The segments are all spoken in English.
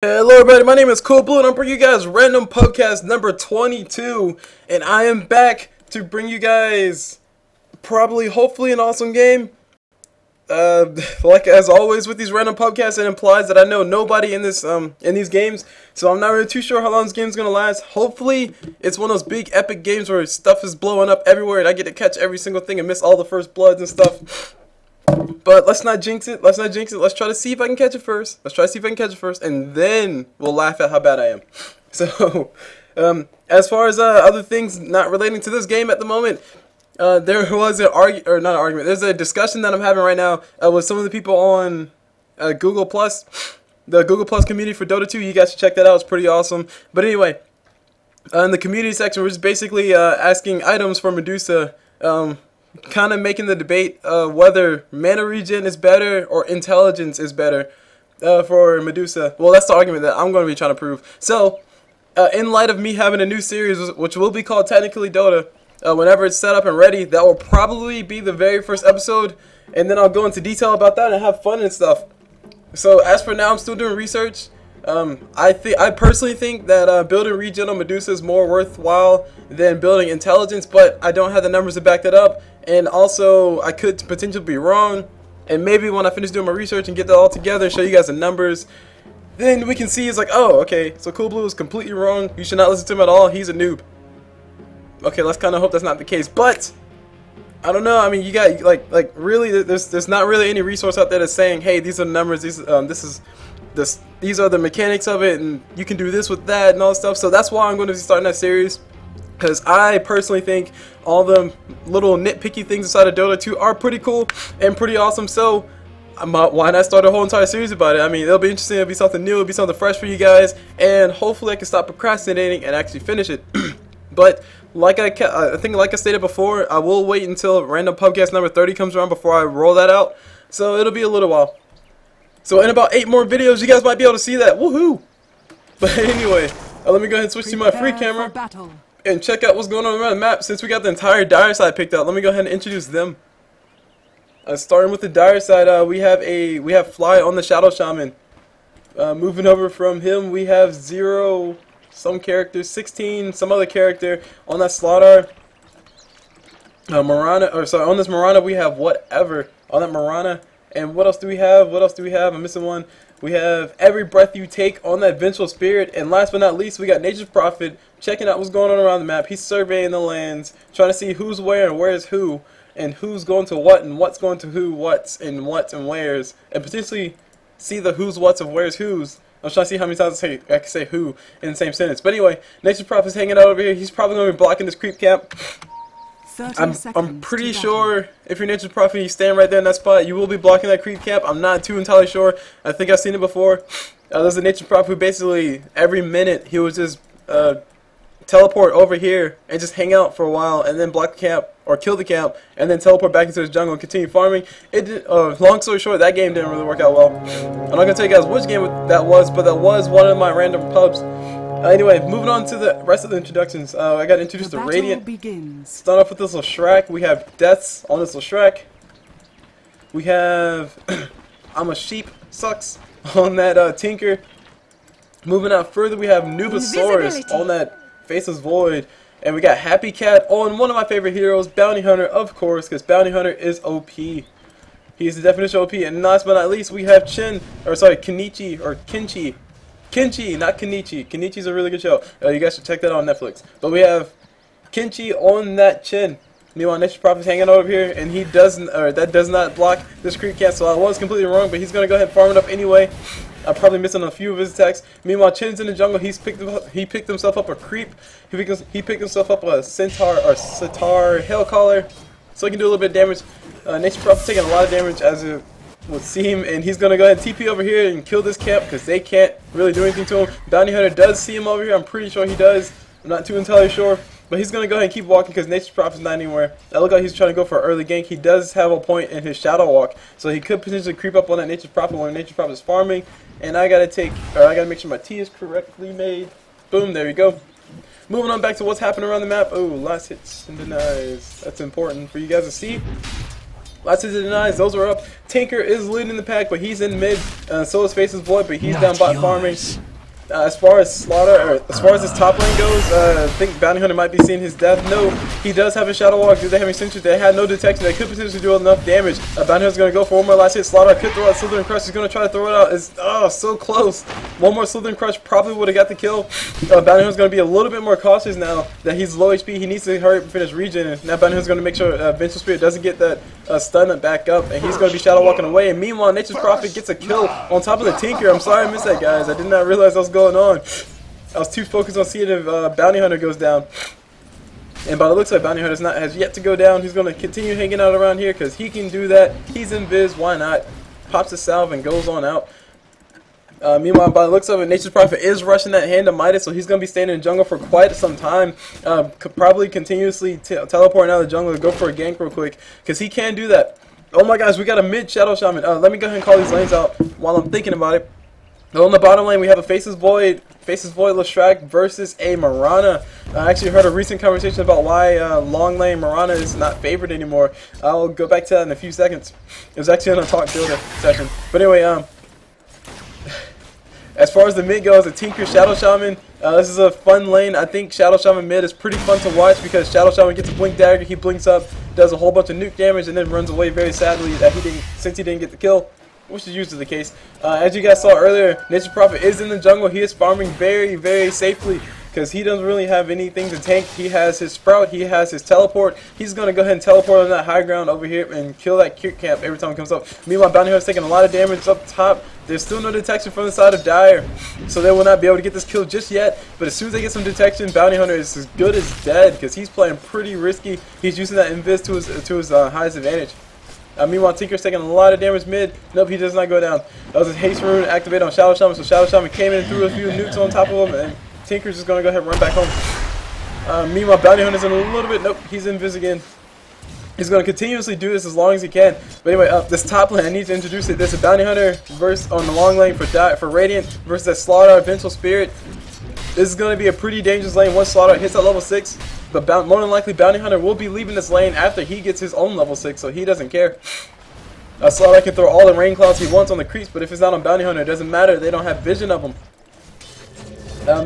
Hello everybody, my name is Cul Blu and I'm bringing you guys random podcast number 22, and I am back to bring you guys hopefully an awesome game. Like as always with these random podcasts, it implies that I know nobody in these games, so I'm not really too sure how long this game's gonna last. Hopefully it's one of those big epic games where stuff is blowing up everywhere and I get to catch every single thing and miss all the first bloods and stuff. But let's not jinx it. Let's try to see if I can catch it first. And then we'll laugh at how bad I am. So, as far as other things not relating to this game at the moment, there was there's a discussion that I'm having right now with some of the people on Google Plus, the Google Plus community for Dota 2. You guys should check that out. It's pretty awesome. But anyway, in the community section, we're just basically asking items for Medusa. Kind of making the debate whether mana regen is better or intelligence is better for Medusa. Well, that's the argument that I'm going to be trying to prove. So, in light of me having a new series, which will be called technically Dota, whenever it's set up and ready, that will probably be the very first episode, and then I'll go into detail about that and have fun and stuff. So, as for now, I'm still doing research. I personally think that building regen on Medusa is more worthwhile than building intelligence, but I don't have the numbers to back that up, and also I could potentially be wrong, and maybe when I finish doing my research and get that all together and show you guys the numbers, then we can see it's like, oh, okay, so Cul Blu is completely wrong, you should not listen to him at all, he's a noob. Okay, let's kind of hope that's not the case, but I don't know. I mean, you got like really, there's not really any resource out there that's saying, hey, these are the numbers, these are the mechanics of it, and you can do this with that and all that stuff. So that's why I'm going to be starting that series, because I personally think all the little nitpicky things inside of Dota 2 are pretty cool and pretty awesome. So why not start a whole entire series about it? I mean, it'll be interesting. It'll be something new. It'll be something fresh for you guys, and hopefully I can stop procrastinating and actually finish it. But like I think, like I stated before, I will wait until random podcast number 30 comes around before I roll that out. So it'll be a little while. So in about 8 more videos, you guys might be able to see that. Woohoo! But anyway, let me go ahead and switch to my free camera and check out what's going on around the map. Since we got the entire dire side picked out, let me go ahead and introduce them. Starting with the dire side, we have Fly on the Shadow Shaman. Moving over from him, we have Zero, some character, 16, some other character on that Slaughter. Marana, or sorry, on this Marana we have Whatever on that Marana. And what else do we have? I'm missing one. We have Every Breath You Take on that Vengeful Spirit. And last but not least, we got Nature's Prophet checking out what's going on around the map. He's surveying the lands, trying to see who's where and where's who, and who's going to what and what's going to who, what's and where's, and potentially see the who's, what's, and where's who's. I'm trying to see how many times I can say who in the same sentence. But anyway, Nature's Prophet's hanging out over here. He's probably going to be blocking this creep camp. I'm pretty sure if you're Nature's Prophet, you stand right there in that spot, you will be blocking that creep camp. I'm not too entirely sure. I think I've seen it before. There's a Nature's Prophet who basically every minute he would just teleport over here and just hang out for a while and then block the camp or kill the camp and then teleport back into his jungle and continue farming. Long story short, that game didn't really work out well. I'm not going to tell you guys which game that was, but that was one of my random pubs. Anyway, moving on to the rest of the introductions. I got introduced to Radiant. Start off with this little Shrek. We have Deaths on this little Shrek. We have I'm a Sheep Sucks on that Tinker. Moving out further, we have Nubasaurus on that Faceless Void. And we got Happy Cat on one of my favorite heroes, Bounty Hunter, of course, because Bounty Hunter is OP. He is the definition of OP. And last but not least, we have Kenichi, or Kinchi. Kinchi, not Kenichi. Kenichi's a really good show. You guys should check that out on Netflix. But we have Kinchi on that chin. Meanwhile, Nature's Prophet's hanging over here, and he doesn't, or that does not block this creep camp. So I was completely wrong, but he's gonna go ahead and farm it up anyway. I'm probably missing a few of his attacks. Meanwhile, Chin's in the jungle. He picked himself up a creep. He picked himself up a Centaur or Sitar Hailcaller, so he can do a little bit of damage. Nature's Prophet's taking a lot of damage as it would seem, and he's gonna go ahead and TP over here and kill this camp because they can't really do anything to him. Bounty Hunter does see him over here. I'm pretty sure he does. I'm not too entirely sure, but he's gonna go ahead and keep walking because Nature's Prophet's not anywhere. That look like he's trying to go for an early gank. He does have a point in his Shadow Walk, so he could potentially creep up on that Nature's Prophet when Nature's Prophet is farming. And I gotta make sure my T is correctly made. Boom, there you go. Moving on back to what's happening around the map. Oh, last hits and denies. That's important for you guys to see. Lots of denies, those are up. Tinker is leading the pack, but he's in mid. So is Faceless Void, but he's down bot farming. As far as Slaughter, or as far as his top lane goes, I think Bounty Hunter might be seeing his death. No, he does have a Shadow Walk. Do they have any sentries? They had no detection. They could potentially do enough damage. Bounty Hunter's going to go for one more last hit. Slaughter could throw out Slithering Crush. He's going to try to throw it out. It's so close. One more Slithering Crush probably would have got the kill. Bounty Hunter's going to be a little bit more cautious now that he's low HP. He needs to hurry up and finish regen. Now Bounty Hunter's going to make sure Vengeful Spirit doesn't get that stun back up, and he's going to be Shadow Walking away. And meanwhile, Nature's Prophet gets a kill on top of the Tinker. I'm sorry I missed that, guys. I did not realize what was going on. I was too focused on seeing if Bounty Hunter goes down. And by the looks like Bounty Hunter has yet to go down. He's going to continue hanging out around here because he can do that. He's invis, why not? Pops a salve and goes on out. Meanwhile, by the looks of it, Nature's Prophet is rushing that hand of Midas, so he's going to be staying in the jungle for quite some time. Probably continuously teleporting out of the jungle to go for a gank real quick because he can do that. Oh my gosh, we got a mid Shadow Shaman. Let me go ahead and call these lanes out while I'm thinking about it. On the bottom lane, we have a Faceless Void Leshrac versus a Mirana. I actually heard a recent conversation about why long lane Mirana is not favored anymore. I'll go back to that in a few seconds. It was actually on a Talk Dota session. But anyway, as far as the mid goes, the Tinker Shadow Shaman, this is a fun lane. I think Shadow Shaman mid is pretty fun to watch because Shadow Shaman gets a Blink Dagger, he blinks up, does a whole bunch of nuke damage, and then runs away very sadly that since he didn't get the kill, which is usually the case. As you guys saw earlier, Nature's Prophet is in the jungle. He is farming very, very safely because he doesn't really have anything to tank. He has his Sprout, he has his Teleport. He's going to go ahead and teleport on that high ground over here and kill that cute camp every time it comes up. Meanwhile, Bounty Hunter's taking a lot of damage up top. There's still no detection from the side of Dire, so they will not be able to get this kill just yet. But as soon as they get some detection, Bounty Hunter is as good as dead because he's playing pretty risky. He's using that invis to his highest advantage. Meanwhile, Tinker's taking a lot of damage mid. Nope, he does not go down. That was his haste rune activated on Shadow Shaman, so Shadow Shaman came in and threw a few nukes on top of him, and Tinker's just going to go ahead and run back home. Meanwhile, Bounty Hunter's in a little bit. Nope, he's invis again. He's going to continuously do this as long as he can. But anyway, this top lane, I need to introduce it. There's a Bounty Hunter versus on the long lane for Radiant versus that Slaughter Vengeful Spirit. This is going to be a pretty dangerous lane once Slaughter hits that level 6. But more than likely, Bounty Hunter will be leaving this lane after he gets his own level 6, so he doesn't care. Slaughter can throw all the rain clouds he wants on the creeps, but if it's not on Bounty Hunter, it doesn't matter. They don't have vision of him.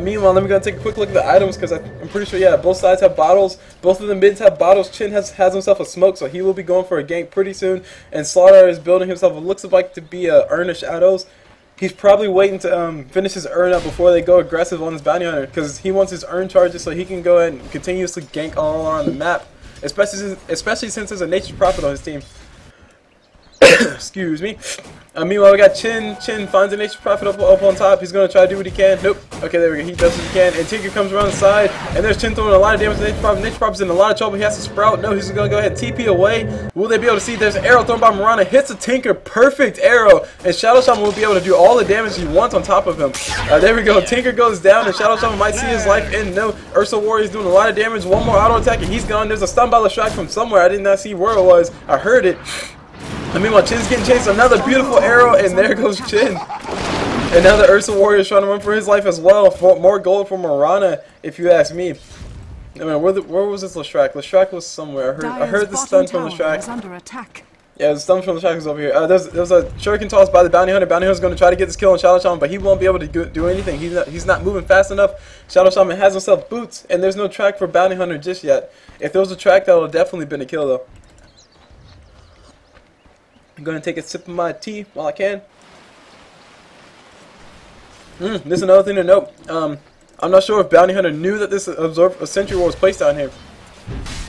Meanwhile, let me go and take a quick look at the items because I'm pretty sure, yeah, both sides have bottles. Both of the mids have bottles. Chin has himself a smoke, so he will be going for a gank pretty soon. And Slaughter is building himself what looks like to be a Urn of Shadows. He's probably waiting to finish his Urn up before they go aggressive on his Bounty Hunter because he wants his Urn charges so he can go ahead and continuously gank all around the map, especially since there's a Nature's Prophet on his team. Excuse me. Meanwhile, we got Chin. Chin finds a Nature's Prophet up on top. He's going to try to do what he can. Nope. Okay, there we go. He does what he can. And Tinker comes around the side. And there's Chin throwing a lot of damage to Nature's Prophet. Nature's Prophet's in a lot of trouble. He has to Sprout. No, he's going to go ahead and TP away. Will they be able to see? There's an arrow thrown by Mirana. Hits a Tinker. Perfect arrow. And Shadow Shaman will be able to do all the damage he wants on top of him. There we go. Tinker goes down. And Shadow Shaman might see his life end. No, Ursa Warrior's doing a lot of damage. One more auto attack and he's gone. There's a stun by Leshrac from somewhere. I did not see where it was. I heard it. Meanwhile, Chin's getting chased. Another beautiful arrow, and there goes Chin. And now the Ursa Warrior is trying to run for his life as well. For more gold for Mirana, if you ask me. I mean, where was this Leshrac? Leshrac was somewhere. I heard the stun from Leshrac. Yeah, the stun from Leshrac is over here. There's a shuriken toss by the Bounty Hunter. Bounty Hunter's going to try to get this kill on Shadow Shaman, but he won't be able to do anything. He's not moving fast enough. Shadow Shaman has himself boots, and there's no track for Bounty Hunter just yet. If there was a track, that would have definitely been a kill, though. I'm going to take a sip of my tea while I can. This is another thing to note. I'm not sure if Bounty Hunter knew that this Sentry Ward was placed down here.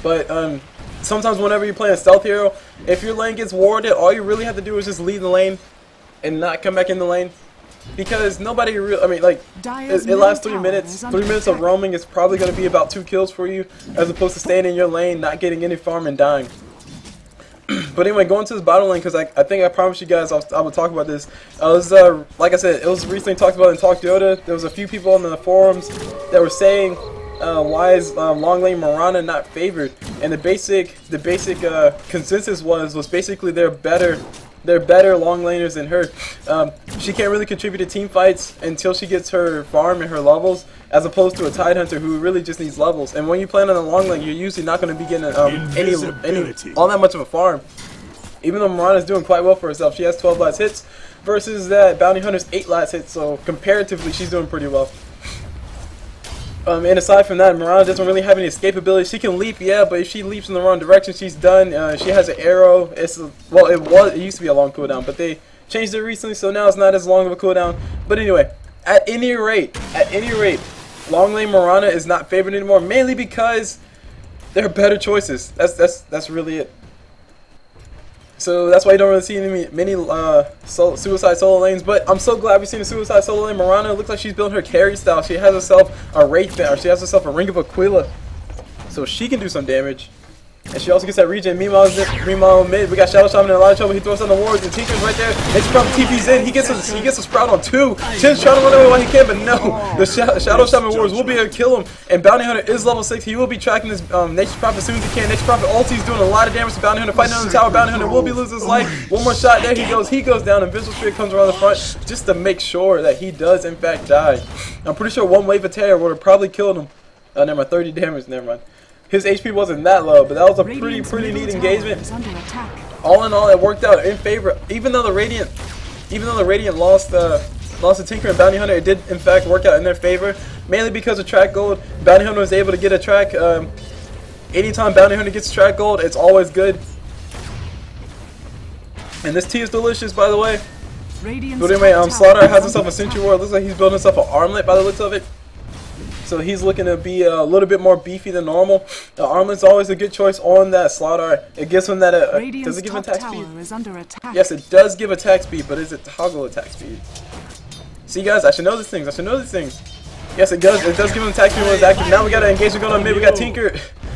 But sometimes whenever you're playing a stealth hero, if your lane gets warded, all you really have to do is just leave the lane and not come back in the lane. Because nobody really, I mean, like, it lasts 3 minutes. 3 minutes of roaming is probably going to be about 2 kills for you, as opposed to staying in your lane, not getting any farm and dying. But anyway, going to this bottom lane, because I think I promised you guys I would talk about this. Like I said, it was recently talked about in Talk Dota. There was a few people on the forums that were saying, why is long lane Mirana not favored? And the basic consensus was basically they're better long laners than her. She can't really contribute to team fights until she gets her farm and her levels, as opposed to a Tidehunter who really just needs levels. And when you play on the long lane, you're usually not going to be getting all that much of a farm. Even though Mirana's doing quite well for herself, she has 12 last hits. versus that Bounty Hunter's 8 last hit, so comparatively she's doing pretty well. And aside from that, Mirana doesn't really have any escape ability. She can leap, yeah, but if she leaps in the wrong direction, she's done. She has an arrow. It used to be a long cooldown, but they changed it recently, so now it's not as long of a cooldown. But anyway, at any rate, long lane Mirana is not favored anymore, mainly because there are better choices. That's really it. So that's why you don't really see many suicide solo lanes. But I'm so glad we've seen a suicide solo lane. Mirana looks like she's building her carry style. She has herself a Wraith Band, or she has herself a Ring of Aquila, so she can do some damage. And she also gets that regen. Meanwhile, mid, we got Shadow Shaman in a lot of trouble. He throws on the wards, and Tinker's right there. It's from TP's in. He gets a Sprout on 2. Chin's trying to run away while he can, but no. The Shadow Shaman wards will be able to kill him. And Bounty Hunter is level 6. He will be tracking this Nature's Prophet as soon as he can. Nature's Prophet ulti is doing a lot of damage to Bounty Hunter. Fighting on the tower. Bounty Hunter will be losing his life. One more shot. There he goes. He goes down. And Visual Spirit comes around the front just to make sure that he does, in fact, die. I'm pretty sure one wave of terror would have probably killed him. Never mind. 30 damage. Never mind. His HP wasn't that low, but that was a pretty neat engagement. All in all, it worked out in favor. Even though the Radiant lost to Tinker and Bounty Hunter, it did in fact work out in their favor. Mainly because of track gold. Bounty Hunter was able to get a track. Anytime Bounty Hunter gets track gold, it's always good. And this tea is delicious, by the way. But anyway, Slaughter has himself a Sentry Ward. Looks like he's building himself an armlet by the looks of it. So he's looking to be a little bit more beefy than normal. The armlet's always a good choice on that Slaughter. It gives him that. Does it give him attack speed? Yes, it does give attack speed, but is it toggle attack speed? See, guys, I should know these things. Yes, it does. It does give him attack speed when it's active. Now we got an engagement going on mid. We got Tinker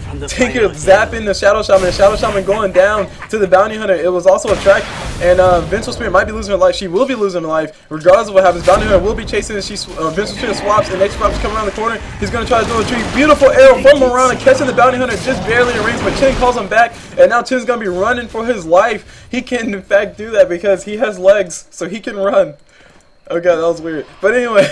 zapping the Shadow Shaman. The Shadow Shaman going down to the Bounty Hunter. It was also a track. And Vengeful Spirit might be losing her life. She will be losing her life. Regardless of what happens, Bounty Hunter will be chasing as Vengeful Spirit swaps and Nature's Prophet's coming around the corner. He's going to try to throw a tree. Beautiful arrow from Mirana, catching the Bounty Hunter just barely in range, but Chin calls him back. And now Chin's going to be running for his life. He can, in fact, do that because he has legs, so he can run. Oh, God, that was weird. But anyway,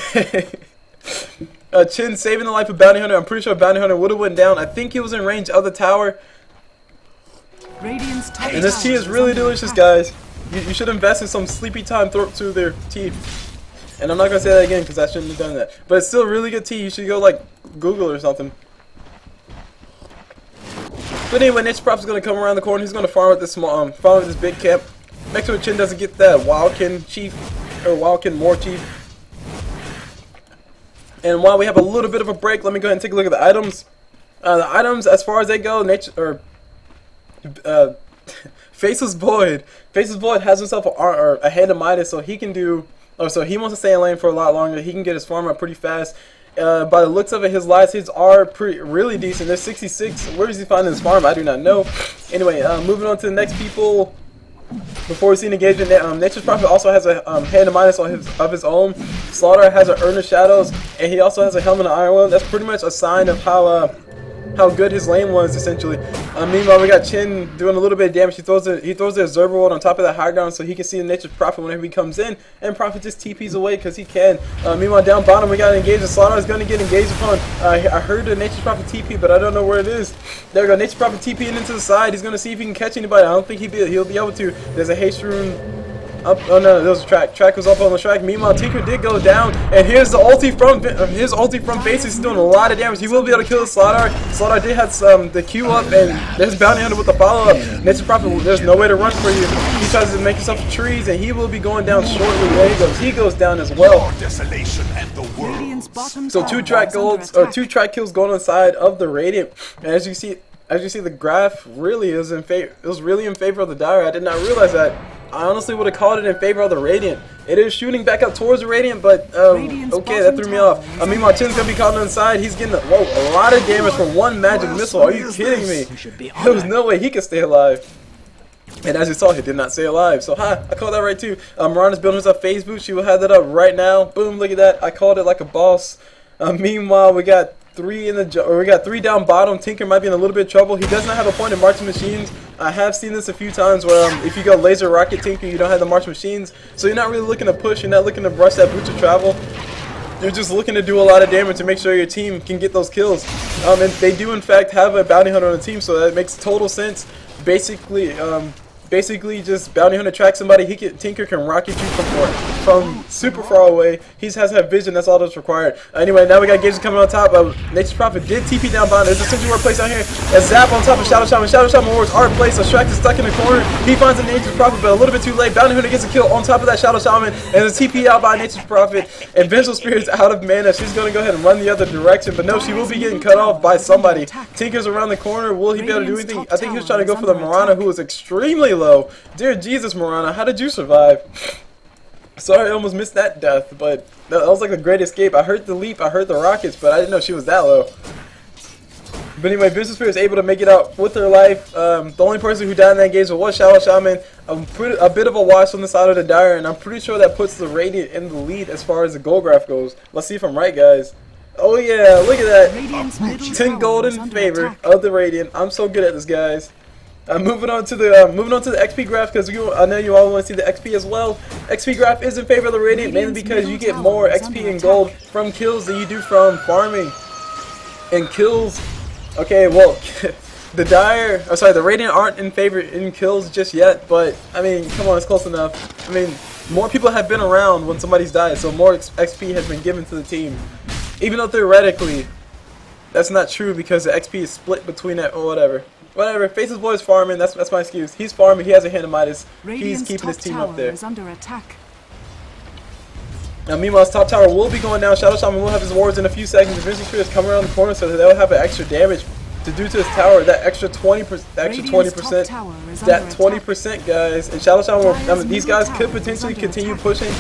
Chin saving the life of Bounty Hunter. I'm pretty sure Bounty Hunter would have went down. I think he was in range of the tower. And this tea is really delicious, guys. You should invest in some sleepy time to their tea. And I'm not going to say that again because I shouldn't have done that. But it's still really good tea. You should go, like, Google or something. But anyway, Nature's Prophet's going to come around the corner. He's going to farm with this farm with this big camp. Make sure Chin doesn't get that Wildkin Chief, or Wildkin More Chief. And while we have a little bit of a break, let me go ahead and take a look at the items. The items, as far as they go, Faceless Void. Faceless Void has himself a Hand of Midas, so he can do. So he wants to stay in lane for a lot longer. He can get his farm up pretty fast. By the looks of it, his last hits are really decent. They're 66. Where does he find his farm? I do not know. Anyway, moving on to the next people. Before we see an engagement, Nature's Prophet also has a Hand of Midas of his own. Slaughter has an Urn of Shadows, and he also has a Helmet of Iron Will. That's pretty much a sign of how good his lane was, essentially. Meanwhile, we got Chin doing a little bit of damage. He throws the Observer Ward on top of the high ground so he can see the Nature's Prophet whenever he comes in, and Prophet just TPs away because he can. Meanwhile, down bottom, we got to engage. The Slaughter is going to get engaged upon. I heard the Nature's Prophet TP, but I don't know where it is. There we go. Nature's Prophet TPing into the side. He's going to see if he can catch anybody. I don't think he'll be able to. There's a haste rune. Up, oh no, there was a track. Track was up on the track. Meanwhile, Tinker did go down, and here's the ulti from base. He's doing a lot of damage. He will be able to kill the Slaughter. Slaughter did have the Q up, and there's Bounty Hunter with the follow up. Nature's Prophet, there's no way to run for you. He tries to make himself trees, and he will be going down shortly. There he goes. He goes down as well. So two track kills going on the side of the Radiant, and as you see, the graph really is in favor. It was really in favor of the Dire. I did not realize that. I honestly would have called it in favor of the Radiant. It is shooting back up towards the Radiant, but okay, that threw me off. Meanwhile, Chin's gonna be caught on the side. He's getting a lot of damage from one magic missile. Are you kidding me? There was no way he could stay alive. And as you saw, he did not stay alive. So, I called that right too. Mirana's building herself phase boost. She will have that up right now. Boom! Look at that. I called it like a boss. Meanwhile, we got three down bottom. Tinker might be in a little bit of trouble. He does not have a point in marching machines. I have seen this a few times where if you go laser rocket Tinker, you don't have the march machines, so you're not really looking to push. You're not looking to brush that boots of travel. You're just looking to do a lot of damage to make sure your team can get those kills. And they do in fact have a bounty hunter on the team, so that makes total sense. Basically, basically just bounty hunter track somebody. Tinker can rocket you from super far away. He has that vision. That's all that's required. Anyway, now we got Gage coming on top. Nature's Prophet did TP down bottom. There's a Sentry Ward place down here. A Zap on top of Shadow Shaman. Shadow Shaman Ward's art place. A Shrek is stuck in the corner. He finds a Nature's Prophet, but a little bit too late. Bounty hunter gets a kill on top of that Shadow Shaman, and a TP out by Nature's Prophet. And Vengeful Spirit's out of mana. She's going to go ahead and run the other direction, but no, she will be getting cut off by somebody. Tinker's around the corner. Will he be able to do anything? I think he was trying to go for the Mirana, who was extremely low. Dear Jesus, Mirana, how did you survive? Sorry, I almost missed that death, but that was like a great escape. I heard the leap, I heard the rockets, but I didn't know she was that low. But anyway, Vengeful Spirit is able to make it out with her life. The only person who died in that game was Shadow Shaman. A bit of a wash on the side of the Dire, and I'm pretty sure that puts the Radiant in the lead as far as the gold graph goes. Let's see if I'm right, guys. Oh yeah, look at that. 10 gold in favor of the Radiant. I'm so good at this, guys. Moving on to the XP graph, because I know you all want to see the XP as well. XP graph is in favor of the Radiant, mainly because you get more XP and gold from kills than you do from farming. And kills, okay, well, the Radiant aren't in favor in kills just yet, but I mean, come on, it's close enough. I mean, more people have been around when somebody's died, so more XP has been given to the team. Even though theoretically, that's not true because the XP is split between it or whatever. Whatever, Faces Boy is farming, that's my excuse. He's farming, he has a hand of Midas. He's keeping his team up there. Now meanwhile, his top tower will be going down. Shadow Shaman will have his wards in a few seconds. The Vengeful Spirit is coming around the corner, so they'll have an extra damage to do to his tower. That extra 20%, that 20%, guys. And Shadow Shaman will, these guys could potentially continue pushing.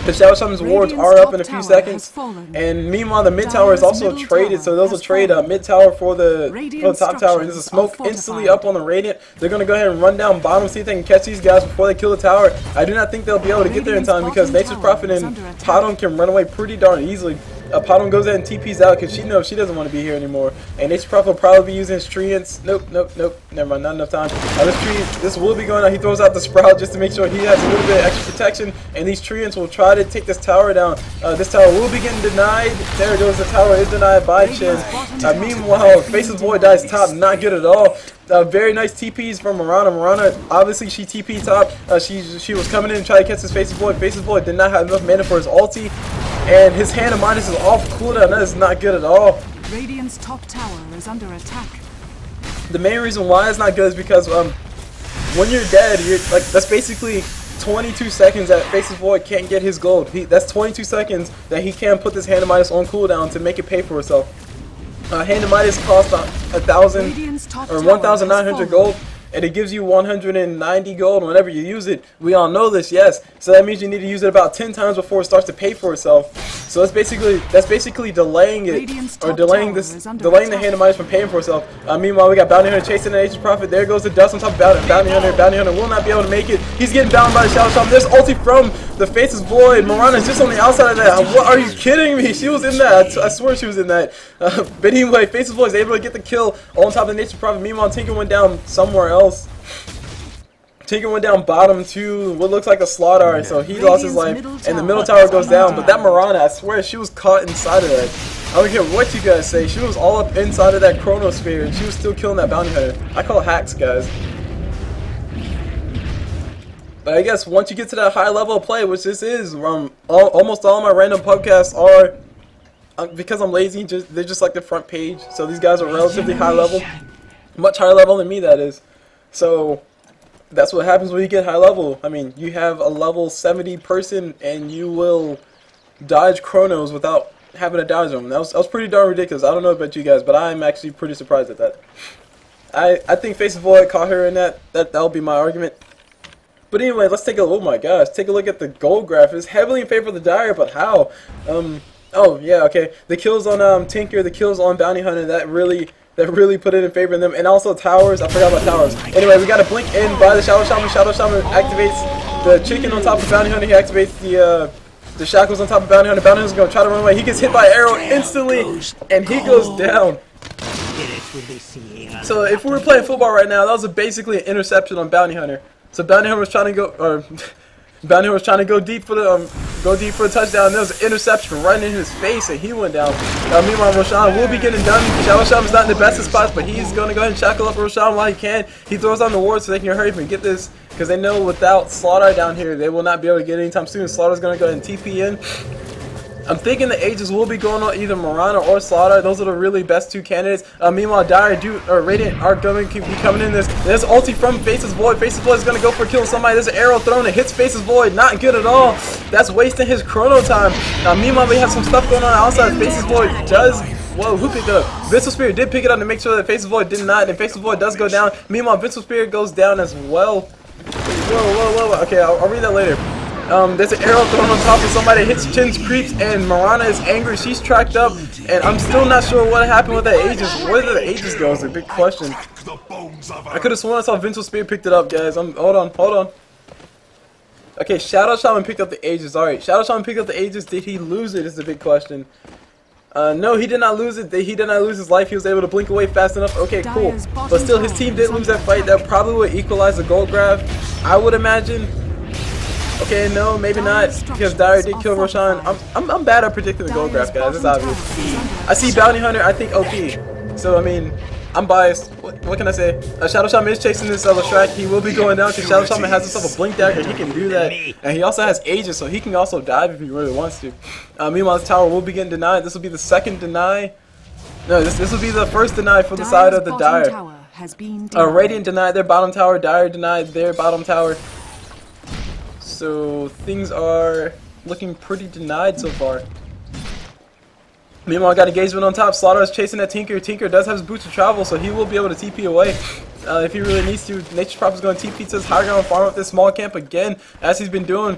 The Shadow Shaman's wards are up in a few seconds, and meanwhile the mid tower is also traded, so those will trade mid tower for the top tower. And there's a smoke instantly up on the Radiant. They're going to go ahead and run down bottom, see if they can catch these guys before they kill the tower. I do not think they'll be able to get there in time because Nature's Prophet and Podon can run away pretty darn easily. Podon goes ahead and TP's out because she knows she doesn't want to be here anymore. And Nature's Prophet will probably be using his treants. Nope. Never mind, not enough time. This will be going out. He throws out the Sprout just to make sure he has a little bit of extra protection. And these treants will try to take this tower down. This tower will be getting denied. There it goes. The tower is denied by Chin. Meanwhile, Faces Boy dies top. Not good at all. Very nice TPs from Mirana. Mirana, obviously she TP top. She was coming in and trying to catch his Faces Boy. Faces Boy did not have enough mana for his ulti. And his hand of Midas is off cooldown. That is not good at all. Radiant's top tower is under attack. The main reason why it's not good is because when you're dead, that's basically 22 seconds that Faces Boy can't get his gold. That's 22 seconds that he can't put this hand of Midas on cooldown to make it pay for itself. Hand of Midas costs 1,000 or 1,900 gold. And it gives you 190 gold whenever you use it. We all know this, yes. So that means you need to use it about 10 times before it starts to pay for itself. So that's basically delaying it, or delaying the hand of Midas from paying for itself. Meanwhile, we got Bounty Hunter chasing the Nature's Prophet. There goes the dust on top of Bounty Hunter. Bounty Hunter will not be able to make it. He's getting bound by the Shadow Shaman. There's ulti from the Faces Boy. Mirana's just on the outside of that. What are you kidding me? She was in that. I swear she was in that. But anyway, Faces Boy is able to get the kill on top of the Nature's Prophet. Meanwhile, Tinker went down somewhere else. Tinker went down bottom to what looks like a slaughter, so he lost his life, and the middle tower goes down. But that Mirana, I swear, she was caught inside of that. I don't care what you guys say, she was all up inside of that chronosphere, and she was still killing that bounty hunter. I call hacks, guys. But I guess once you get to that high level of play, which this is, almost all my random podcasts are, because I'm lazy, they're just like the front page. So these guys are relatively high level, much higher level than me, that is. So that's what happens when you get high level. I mean, you have a level 70 person and you will dodge chronos without having to dodge them. That was pretty darn ridiculous. I don't know about you guys, but I'm actually pretty surprised at that. I think Faces Boy caught her in that. That'll be my argument. But anyway, let's take a look. Oh my gosh, take a look at the gold graph. It's heavily in favor of the Dire, but how? Oh yeah, okay. The kills on Tinker, the kills on Bounty Hunter, that really put it in favor of them. And also towers. I forgot about towers. Anyway, we got a blink in by the Shadow Shaman. Shadow Shaman activates the chicken on top of Bounty Hunter. He activates the shackles on top of Bounty Hunter. Bounty Hunter's going to try to run away. He gets hit by an arrow instantly, and he goes down. So if we were playing football right now, that was basically an interception on Bounty Hunter. So Bounty Hunter was trying to go, or Bounty Hunter was trying to go deep for the touchdown. There was an interception right in his face, and he went down. Meanwhile, Roshan will be getting done. Shadow Shaman's not in the best of spots, but he's going to go ahead and shackle up Roshan while he can. He throws on the ward so they can hurry up and get this, because they know without Slaughter down here, they will not be able to get it anytime soon. Slaughter's going to go ahead and TP in. I'm thinking the Aegis will be going on either Mirana or Slaughter. Those are the really best two candidates. Meanwhile, Radiant are going to be coming in. There's ulti from Faceless Void. Faceless Void is going to go for killing somebody. There's an arrow thrown. It hits Faceless Void. Not good at all. That's wasting his chrono time. Meanwhile, we have some stuff going on outside. Faceless Void does... Whoa, who picked it up? Vengeful Spirit did pick it up to make sure that Faceless Void did not. And Faceless Void does go down. Meanwhile, Vengeful Spirit goes down as well. Whoa. Okay, I'll read that later. There's an arrow thrown on top of somebody, hits Chin's creeps, and Mirana is angry. She's tracked up, and I'm still not sure what happened with that Aegis. Where did the Aegis go is a big question. I could have sworn I saw Vengeful Spirit picked it up, guys. Hold on. Okay, Shadow Shaman picked up the Aegis. Alright, Shadow Shaman picked up the Aegis. Did he lose it is the big question. No, he did not lose it. He did not lose his life. He was able to blink away fast enough. Okay, cool. But still, his team did lose that fight. That probably would equalize the gold graph, I would imagine. Okay, no, maybe not, because Dire did kill Roshan. I'm bad at predicting the gold graph, guys. It's obvious. I see Bounty Hunter, I think OP. So, I mean, I'm biased. What can I say? Shadow Shaman is chasing this Leshrac. He will be going down, because Shadow Shaman has himself a blink dagger. He can do that. And he also has Aegis, so he can also dive if he really wants to. Meanwhile, this tower will be getting denied. This will be the second deny. No, this will be the first deny for the side of the Dire. Radiant denied their bottom tower. Dire denied their bottom tower. So things are looking pretty denied so far. Meanwhile, I got engagement on top. Slaughter is chasing that Tinker. Tinker does have his boots of travel, so he will be able to TP away if he really needs to. Nature's Prophet is going to TP to his high ground farm with this small camp again, as he's been doing.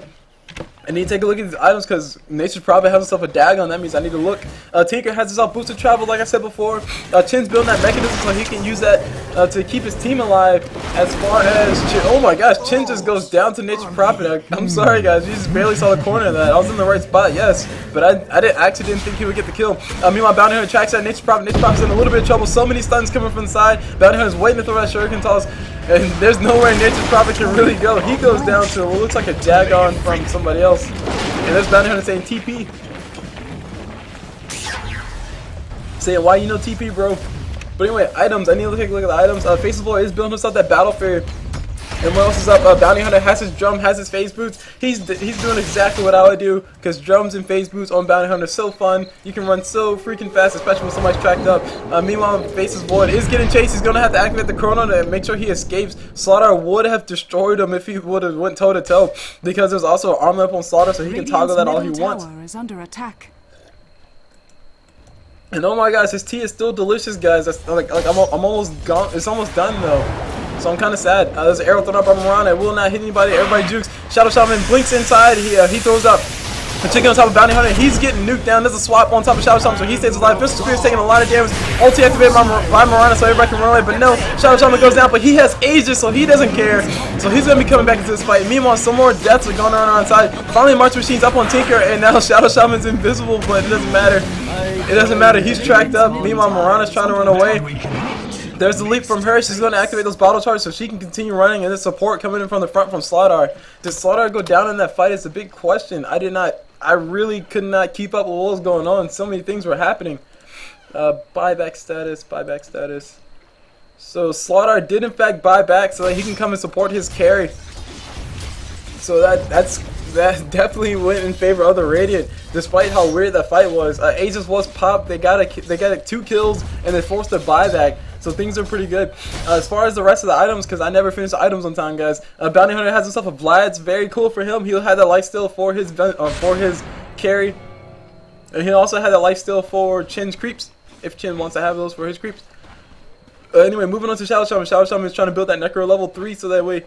I need to take a look at these items because Nature's Prophet has himself a Dagon. That means I need to look. Tinker has himself boosted travel, like I said before. Chin's building that mechanism so he can use that to keep his team alive. As far as Chin, oh my gosh, Chin just goes down to Nature's Prophet. I'm sorry, guys. You just barely saw the corner of that. I was in the right spot, yes, but I actually didn't think he would get the kill. Meanwhile, Bounty Hunter tracks that Nature's Prophet. Nature's Prophet's in a little bit of trouble. So many stuns coming from the side. Bounty Hunter's waiting to throw that Shuriken toss. And there's nowhere Nature's Prophet can really go. He goes down to what looks like a Dagon from somebody else. And there's Bounty Hunter saying TP. Saying, why you know TP, bro? But anyway, items. I need to take a look at the items. Faceless Void is building himself that Battle Fairy. And what else is up? Bounty Hunter has his drum, has his phase boots. He's doing exactly what I would do, because drums and phase boots on Bounty Hunter are so fun. You can run so freaking fast, especially when somebody's tracked up. Meanwhile, Faceless Void is getting chased. He's going to have to activate the chrono to make sure he escapes. Slaughter would have destroyed him if he would have went toe to toe, because there's also an armor up on Slaughter, so he can toggle that all he wants. Is under attack. And oh my gosh, his tea is still delicious, guys. That's like I'm almost gone. It's almost done though. So I'm kind of sad. There's an arrow thrown up by Mirana. It will not hit anybody. Everybody jukes. Shadow Shaman blinks inside. He throws up the chicken on top of Bounty Hunter. He's getting nuked down. There's a swap on top of Shadow Shaman, so he stays alive. Vengeful Spirit's taking a lot of damage. Ulti activated by Mirana, so everybody can run away. But no, Shadow Shaman goes down, but he has Aegis, so he doesn't care. So he's going to be coming back into this fight. Meanwhile, some more deaths are going on inside. Finally, March Machine's up on Tinker, and now Shadow Shaman's invisible, but it doesn't matter. It doesn't matter. He's tracked up. Meanwhile, Mirana's trying to run away. There's the leap from her. She's going to activate those bottle charges so she can continue running, and the support coming in from the front from Slaughter. Does Slaughter go down in that fight? It's a big question. I really could not keep up with what was going on. So many things were happening. Buyback status. So Slaughter did in fact buy back so that he can come and support his carry. So that definitely went in favor of the Radiant, despite how weird that fight was. Aegis was popped. They got 2 kills and they forced a buyback. So things are pretty good. As far as the rest of the items, because I never finished the items on time, guys. Bounty Hunter has himself a Vlad's, very cool for him. He'll have that lifesteal for his carry, and he also had that lifesteal for Chin's creeps, if Chin wants to have those for his creeps. Anyway, moving on to Shadow Shaman. Shadow Shaman is trying to build that Necro level 3 so that way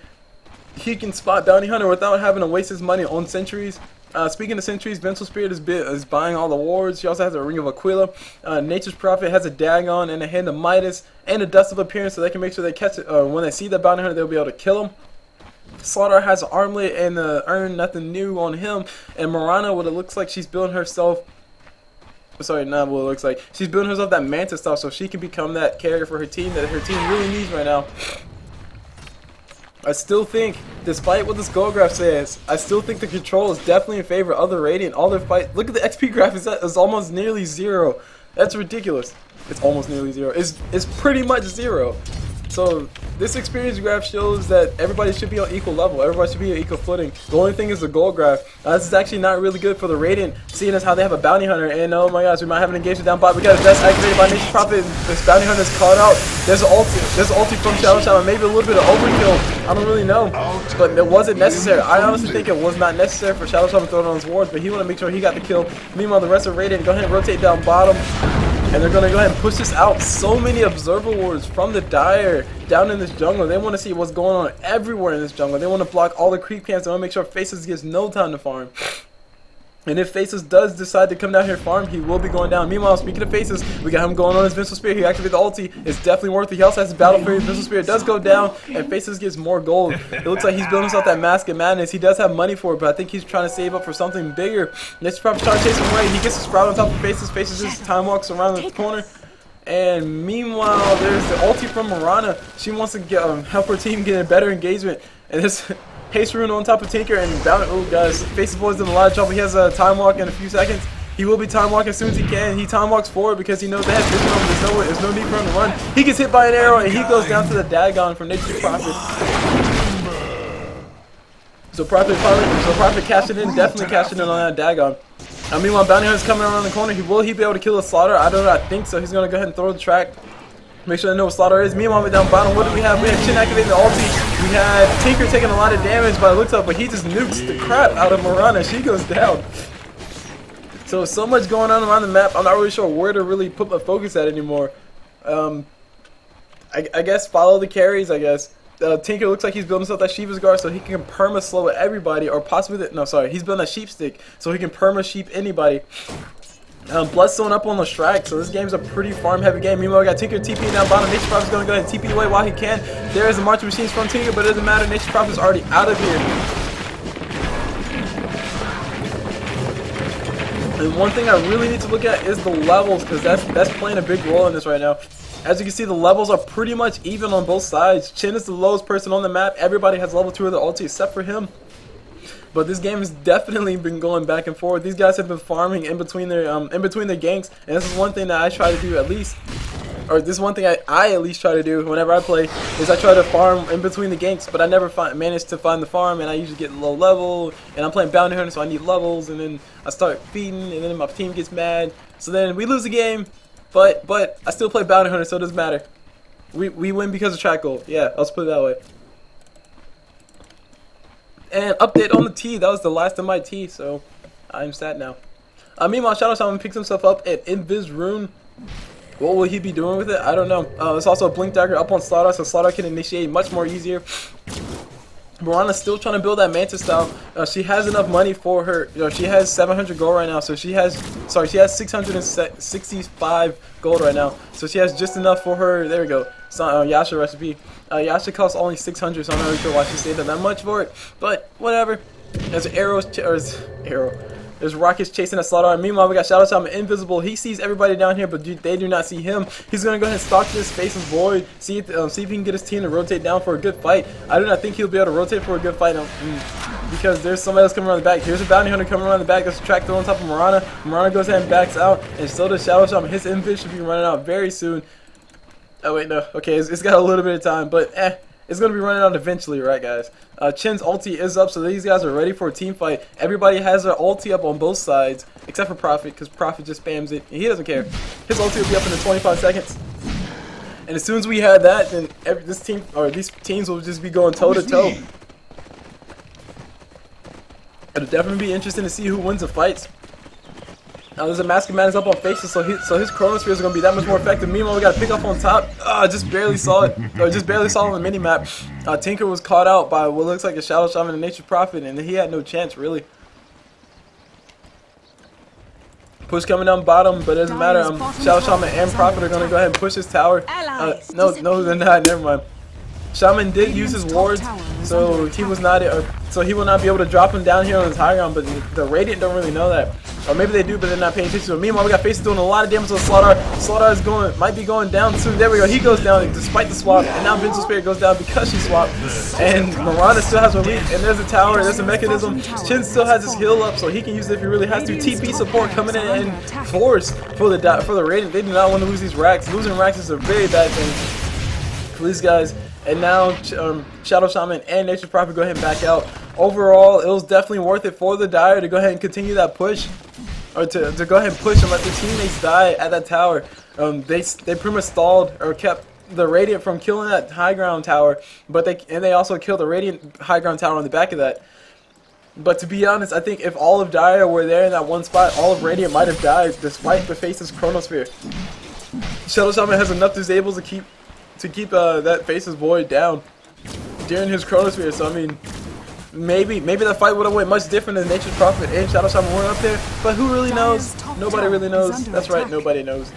he can spot Bounty Hunter without having to waste his money on sentries. Speaking of sentries, Vengeful Spirit is buying all the wards. He also has a Ring of Aquila. Nature's Prophet has a Dagon and a Hand of Midas and a Dust of Appearance, so they can make sure they catch it. When they see the Bounty Hunter, they'll be able to kill him. Slaughter has an armlet and earn nothing new on him. And Mirana, what it looks like she's building herself. Sorry, not what it looks like. She's building herself that Manta stuff so she can become that carrier for her team that her team really needs right now. I still think, despite what this goal graph says, I still think the control is definitely in favor of the Radiant. All their fight. Look at the XP graph is almost nearly 0. That's ridiculous. It's almost nearly 0. It's pretty much 0. So this experience graph shows that everybody should be on equal level. Everybody should be on equal footing. The only thing is the goal graph. This is actually not really good for the Radiant, seeing as how they have a bounty hunter. And oh my gosh, we might have an engagement down bot. We got a vest activated by Nature's Prophet. This bounty hunter is caught out. There's an ulti. There's an ulti from Shadow Shaman. Maybe a little bit of overkill. I don't really know, but it wasn't necessary. I honestly think it was not necessary for Shadow Shaman to throw it on his wards, but he wanted to make sure he got the kill. Meanwhile, the rest of Radiant go ahead and rotate down bottom. And they're going to go ahead and push this out. So many observer wards from the Dire down in this jungle. They want to see what's going on everywhere in this jungle. They want to block all the creep camps. They want to make sure Faces gets no time to farm. And if Faces does decide to come down here and farm, he will be going down. Meanwhile, speaking of Faces, we got him going on his Vincent Spear. He activated the ulti. It's definitely worth it. He also has his Battle Fury. Vincent Spear does go down, and Faces gets more gold. It looks like he's building himself that Mask of Madness. He does have money for it, but I think he's trying to save up for something bigger. Next, probably trying to chase him away. He gets a Sprout on top of Faces. Faces just time walks around the corner. And meanwhile, there's the ulti from Mirana. She wants to get, help her team get a better engagement. And this Haste Rune on top of Tinker and Bounty. Oh, guys, Faces Boy's in a lot of trouble. He has a time walk in a few seconds. He will be time walking as soon as he can. He time walks forward because he knows they have vision on him. There's no need for him to run. He gets hit by an arrow and he goes down to the Dagon from Nature's Prophet. So Prophet cashing in, definitely cashing in on that Dagon. Meanwhile, Bounty Hunter's coming around the corner. Will he be able to kill a Slaughter? I don't know. I think so. He's going to go ahead and throw the track. Make sure they know what Slaughter is. Meanwhile, we're down bottom. What do we have? We have Chin activating the ulti. We had Tinker taking a lot of damage by the looks of it, but he just nukes the crap out of Mirana. She goes down. So much going on around the map. I'm not really sure where to really put my focus at anymore. I guess follow the carries, I guess. Tinker looks like he's building himself that Sheep's Guard so he can perma slow everybody, or possibly he's building a Sheep Stick so he can perma sheep anybody. Bloodstone up on the strike, so this game's a pretty farm heavy game. Meanwhile, we got Tinker TP down bottom. Nature's Prophet's going to go ahead and TP away while he can. There is a Marching Machines from Tinker, but it doesn't matter. Nature's Prophet's already out of here. And one thing I really need to look at is the levels, because that's playing a big role in this right now. As you can see, the levels are pretty much even on both sides. Chin is the lowest person on the map. Everybody has level 2 of the ulti except for him. But this game has definitely been going back and forth. These guys have been farming in between their ganks, and this is one thing that I try to do at least. Or this is one thing I at least try to do whenever I play, is I try to farm in between the ganks, but I never manage to find the farm, and I usually get low level, and I'm playing Bounty Hunter, so I need levels, and then I start feeding, and then my team gets mad. So then we lose the game, but I still play Bounty Hunter, so it doesn't matter. We win because of track gold. Yeah, let's put it that way. And update on the T. That was the last of my T, so I'm sad now. Meanwhile, Shadow Shaman picks himself up at Invis Rune. What will he be doing with it? I don't know. There's also a Blink Dagger up on Slaughter, so Slaughter can initiate much more easier. Mirana's still trying to build that Mantis style. She has enough money for her. She has 700 gold right now, so she has 665 gold right now. So she has just enough for her. There we go. Yasha recipe. Yasha costs only 600, so I'm not really sure why she saved that much for it. But whatever. There's There's rockets chasing a Slaughter. Meanwhile, we got Shadow Shaman invisible. He sees everybody down here, but they do not see him. He's gonna go ahead and stalk this Faceless Void. See if he can get his team to rotate down for a good fight. I do not think he'll be able to rotate for a good fight because there's somebody else coming around the back. Here's a Bounty Hunter coming around the back. There's a track throw on top of Mirana. Mirana goes ahead and backs out, and so does Shadow Shaman. His invis should be running out very soon. Oh wait, no. Okay, it's got a little bit of time, but it's going to be running out eventually, right, guys? Chin's ulti is up, so these guys are ready for a team fight. Everybody has their ulti up on both sides, except for Prophet, because Prophet just spams it, and he doesn't care. His ulti will be up in 25 seconds. And as soon as we have that, then these teams will just be going toe-to-toe. It'll definitely be interesting to see who wins the fights. Now there's a Mask of Madness up on Faces, so his Chronosphere is going to be that much more effective. Meanwhile, we got to pick up on top. Just barely saw it. Or just barely saw it on the mini-map. Tinker was caught out by what looks like a Shadow Shaman and Nature's Prophet, and he had no chance, really. Push coming down bottom, but it doesn't matter. Shadow Shaman and Prophet are going to go ahead and push his tower. No, they're not. Never mind. Shaman did use his wards, so he will not be able to drop him down here on his high ground, but the Radiant don't really know that. Or maybe they do, but they're not paying attention. So meanwhile, we got Faces doing a lot of damage to Slaughter. Slaughter is might be going down soon. There we go. He goes down despite the swap. And now Vengeful Spirit goes down because she swapped. And Mirana still has relief. And there's a tower. There's a mechanism. Chin still has his heal up, so he can use it if he really has to. TP support coming in and force for the Radiant. They do not want to lose these racks. Losing racks is a very bad thing for these guys. And now Shadow Shaman and Nature's Prophet go ahead and back out. Overall, it was definitely worth it for the Dire to go ahead and continue that push. Or to go ahead and push and let their teammates die at that tower. They pretty much stalled or kept the Radiant from killing that high ground tower. But they also killed the Radiant high ground tower on the back of that. But to be honest, I think if all of Dire were there in that one spot, all of Radiant might have died despite the Faces Chronosphere. Shadow Shaman has enough disables to keep that Faces Void down during his Chronosphere. So I mean, maybe that fight would have went much different than Nature's Prophet and Shadow Shaman weren't up there. But who really knows? Nobody really knows. That's right, nobody knows.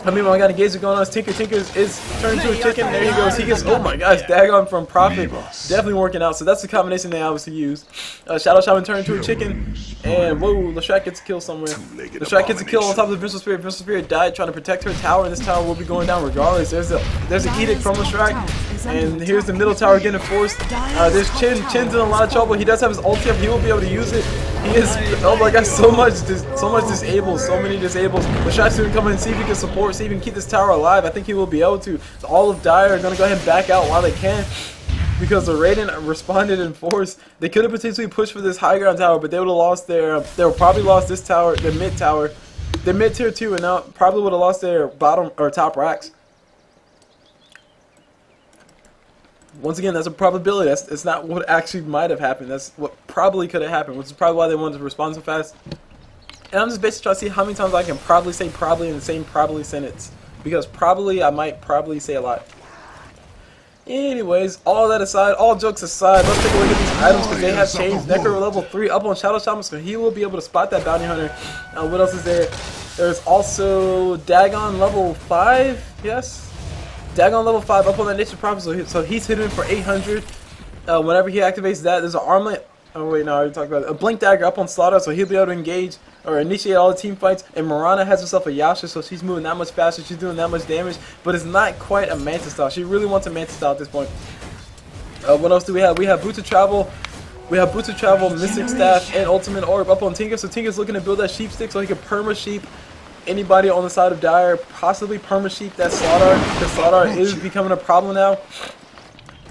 I mean, I got a Gazer going on. Tinker is turned into a chicken. There he goes. He gets, oh my gosh, Dagon from Prophet. Definitely working out. So that's the combination they obviously use. Shadow Shaman turned into a chicken. And whoa, Leshrac gets a kill somewhere. Leshrac gets a kill on top of the Vengeful Spirit. Vengeful Spirit died trying to protect her tower. And this tower will be going down regardless. There's an edict from Leshrac. And here's the middle tower getting forced. There's Chin. Chin's in a lot of trouble. He does have his ulti up. He will be able to use it. He is, oh my gosh, so much disables, so many disables. Leshrac going to come in and see if he can support, see if he can keep this tower alive. I think he will be able to. So all of Dire are going to go ahead and back out while they can. Because the Radiant responded in force. They could have potentially pushed for this high ground tower, but they would have lost their, they would probably lost this tower, their mid tower, their mid tier 2, and now probably would have lost their bottom or top racks. Once again, that's a probability. It's not what actually might have happened. That's what probably could have happened, which is probably why they wanted to respond so fast. And I'm just basically trying to see how many times I can probably say probably in the same probably sentence. Because probably, I might probably say a lot. Anyways, all that aside, all jokes aside, let's take a look at these items because they have changed. Necro level 3 up on Shadow Shaman, so he will be able to spot that bounty hunter. What else is there? There's also Dagon level 5, yes? Dagon level 5 up on that Nature's Prophet, so he's hidden for 800. Whenever he activates that, there's an armlet. Oh wait, no, I already talked about it. A Blink Dagger up on Slaughter, so he'll be able to engage or initiate all the team fights. And Mirana has herself a Yasha, so she's moving that much faster, she's doing that much damage. But it's not quite a Manta style. She really wants a Manta style at this point. What else do we have? We have Boots of Travel. We have Boots of Travel, Mystic Staff, and Ultimate Orb up on Tinker. So Tinker's looking to build that Sheep Stick so he can perma sheep anybody on the side of Dire, possibly perma sheep that Slaughter, because Slaughter is becoming a problem now.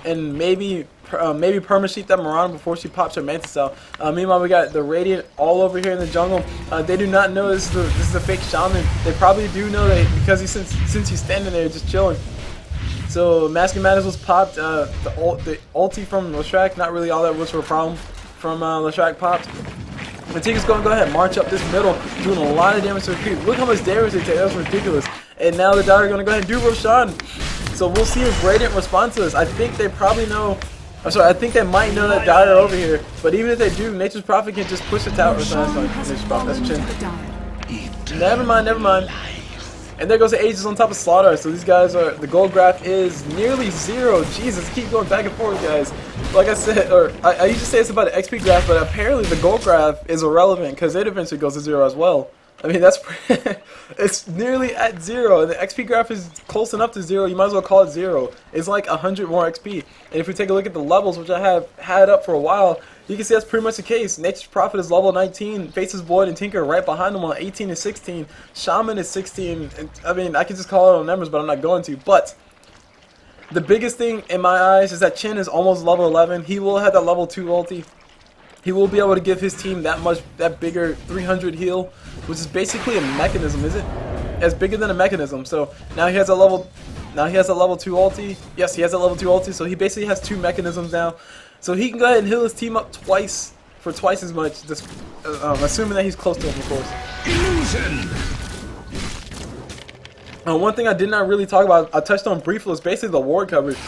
And maybe perma sheep that Mirana before she pops her Manta style. Meanwhile, we got the Radiant all over here in the jungle. They do not know this is a fake shaman. They probably do know that because since he's standing there just chilling. So Masking Madness was popped. The ulti from Leshrac, not really all that much of a problem from Leshrac popped. And Tinker's going to go ahead and march up this middle, doing a lot of damage to the creep. Look how much damage they take. That's ridiculous. And now the Dire are going to go ahead and do Roshan. So we'll see if Radiant responds to this. I think they probably know. I'm sorry, I think they might know that Dire are over here. But even if they do, Nature's Prophet can just push the tower. That's Nature's Prophet. That's Chin. Never mind, never mind. And there goes the Aegis on top of Slaughter. So these guys are, the gold graph is nearly 0. Jesus, keep going back and forth, guys. Like I said, or I used to say it's about the XP graph, but apparently the gold graph is irrelevant because it eventually goes to 0 as well. I mean, that's it's nearly at 0. And the XP graph is close enough to 0. You might as well call it 0. It's like 100 more XP. And if we take a look at the levels, which I have had up for a while, you can see that's pretty much the case. Nature's Prophet is level 19. Faces Void and Tinker right behind them on 18 and 16. Shaman is 16. And, I mean, I could just call it on numbers, but I'm not going to. But the biggest thing in my eyes is that Chin is almost level 11. He will have that level 2 ulti. He will be able to give his team that bigger 300 heal, which is basically a mechanism, is it? It's bigger than a mechanism. So now he has a level 2 ulti. Yes, he has a level 2 ulti. So he basically has 2 mechanisms now. So he can go ahead and heal his team up twice for twice as much. Just assuming that he's close to him, of course. Illusion. One thing I did not really talk about, I touched on briefly, was basically the ward coverage.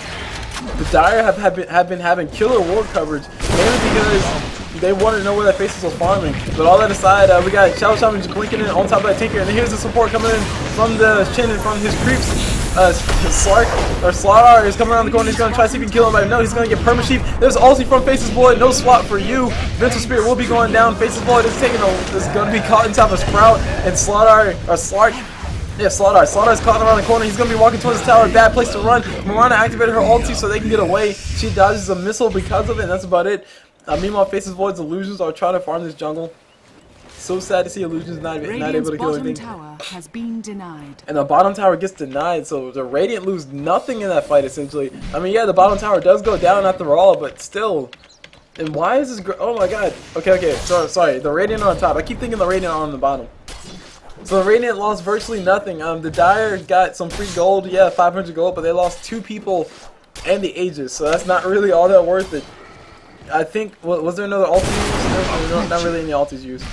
The Dire have been having killer ward coverage, mainly because they want to know where that Faces was farming. But all that aside, we got Shadow Shaman just blinking in on top of that Tinker, and here's the support coming in from the Chin and from his creeps. Slardar is coming around the corner. He's going to try to see if he can kill him, but no, he's going to get perma-sheep. There's ulti from Face's Void. No swap for you. Venture Spirit will be going down. Face's Void is taking is going to be caught inside of a Sprout, and Slardar is caught around the corner. He's going to be walking towards the tower. Bad place to run. Mirana activated her ulti so they can get away. She dodges a missile because of it, and that's about it. Meanwhile, Face's Void's Illusions are trying to farm this jungle. So sad to see Illusions not able to kill anything. Tower has been denied. And the bottom tower gets denied, so the Radiant lose nothing in that fight, essentially. I mean, yeah, the bottom tower does go down after all, but still. And why is this... Oh my god. Okay. Sorry. The Radiant on top. I keep thinking the Radiant on the bottom. So the Radiant lost virtually nothing. The Dire got some free gold. Yeah, 500 gold, but they lost 2 people and the Aegis, so that's not really all that worth it. I think... Was there another ulti used? No, not really any ultis used.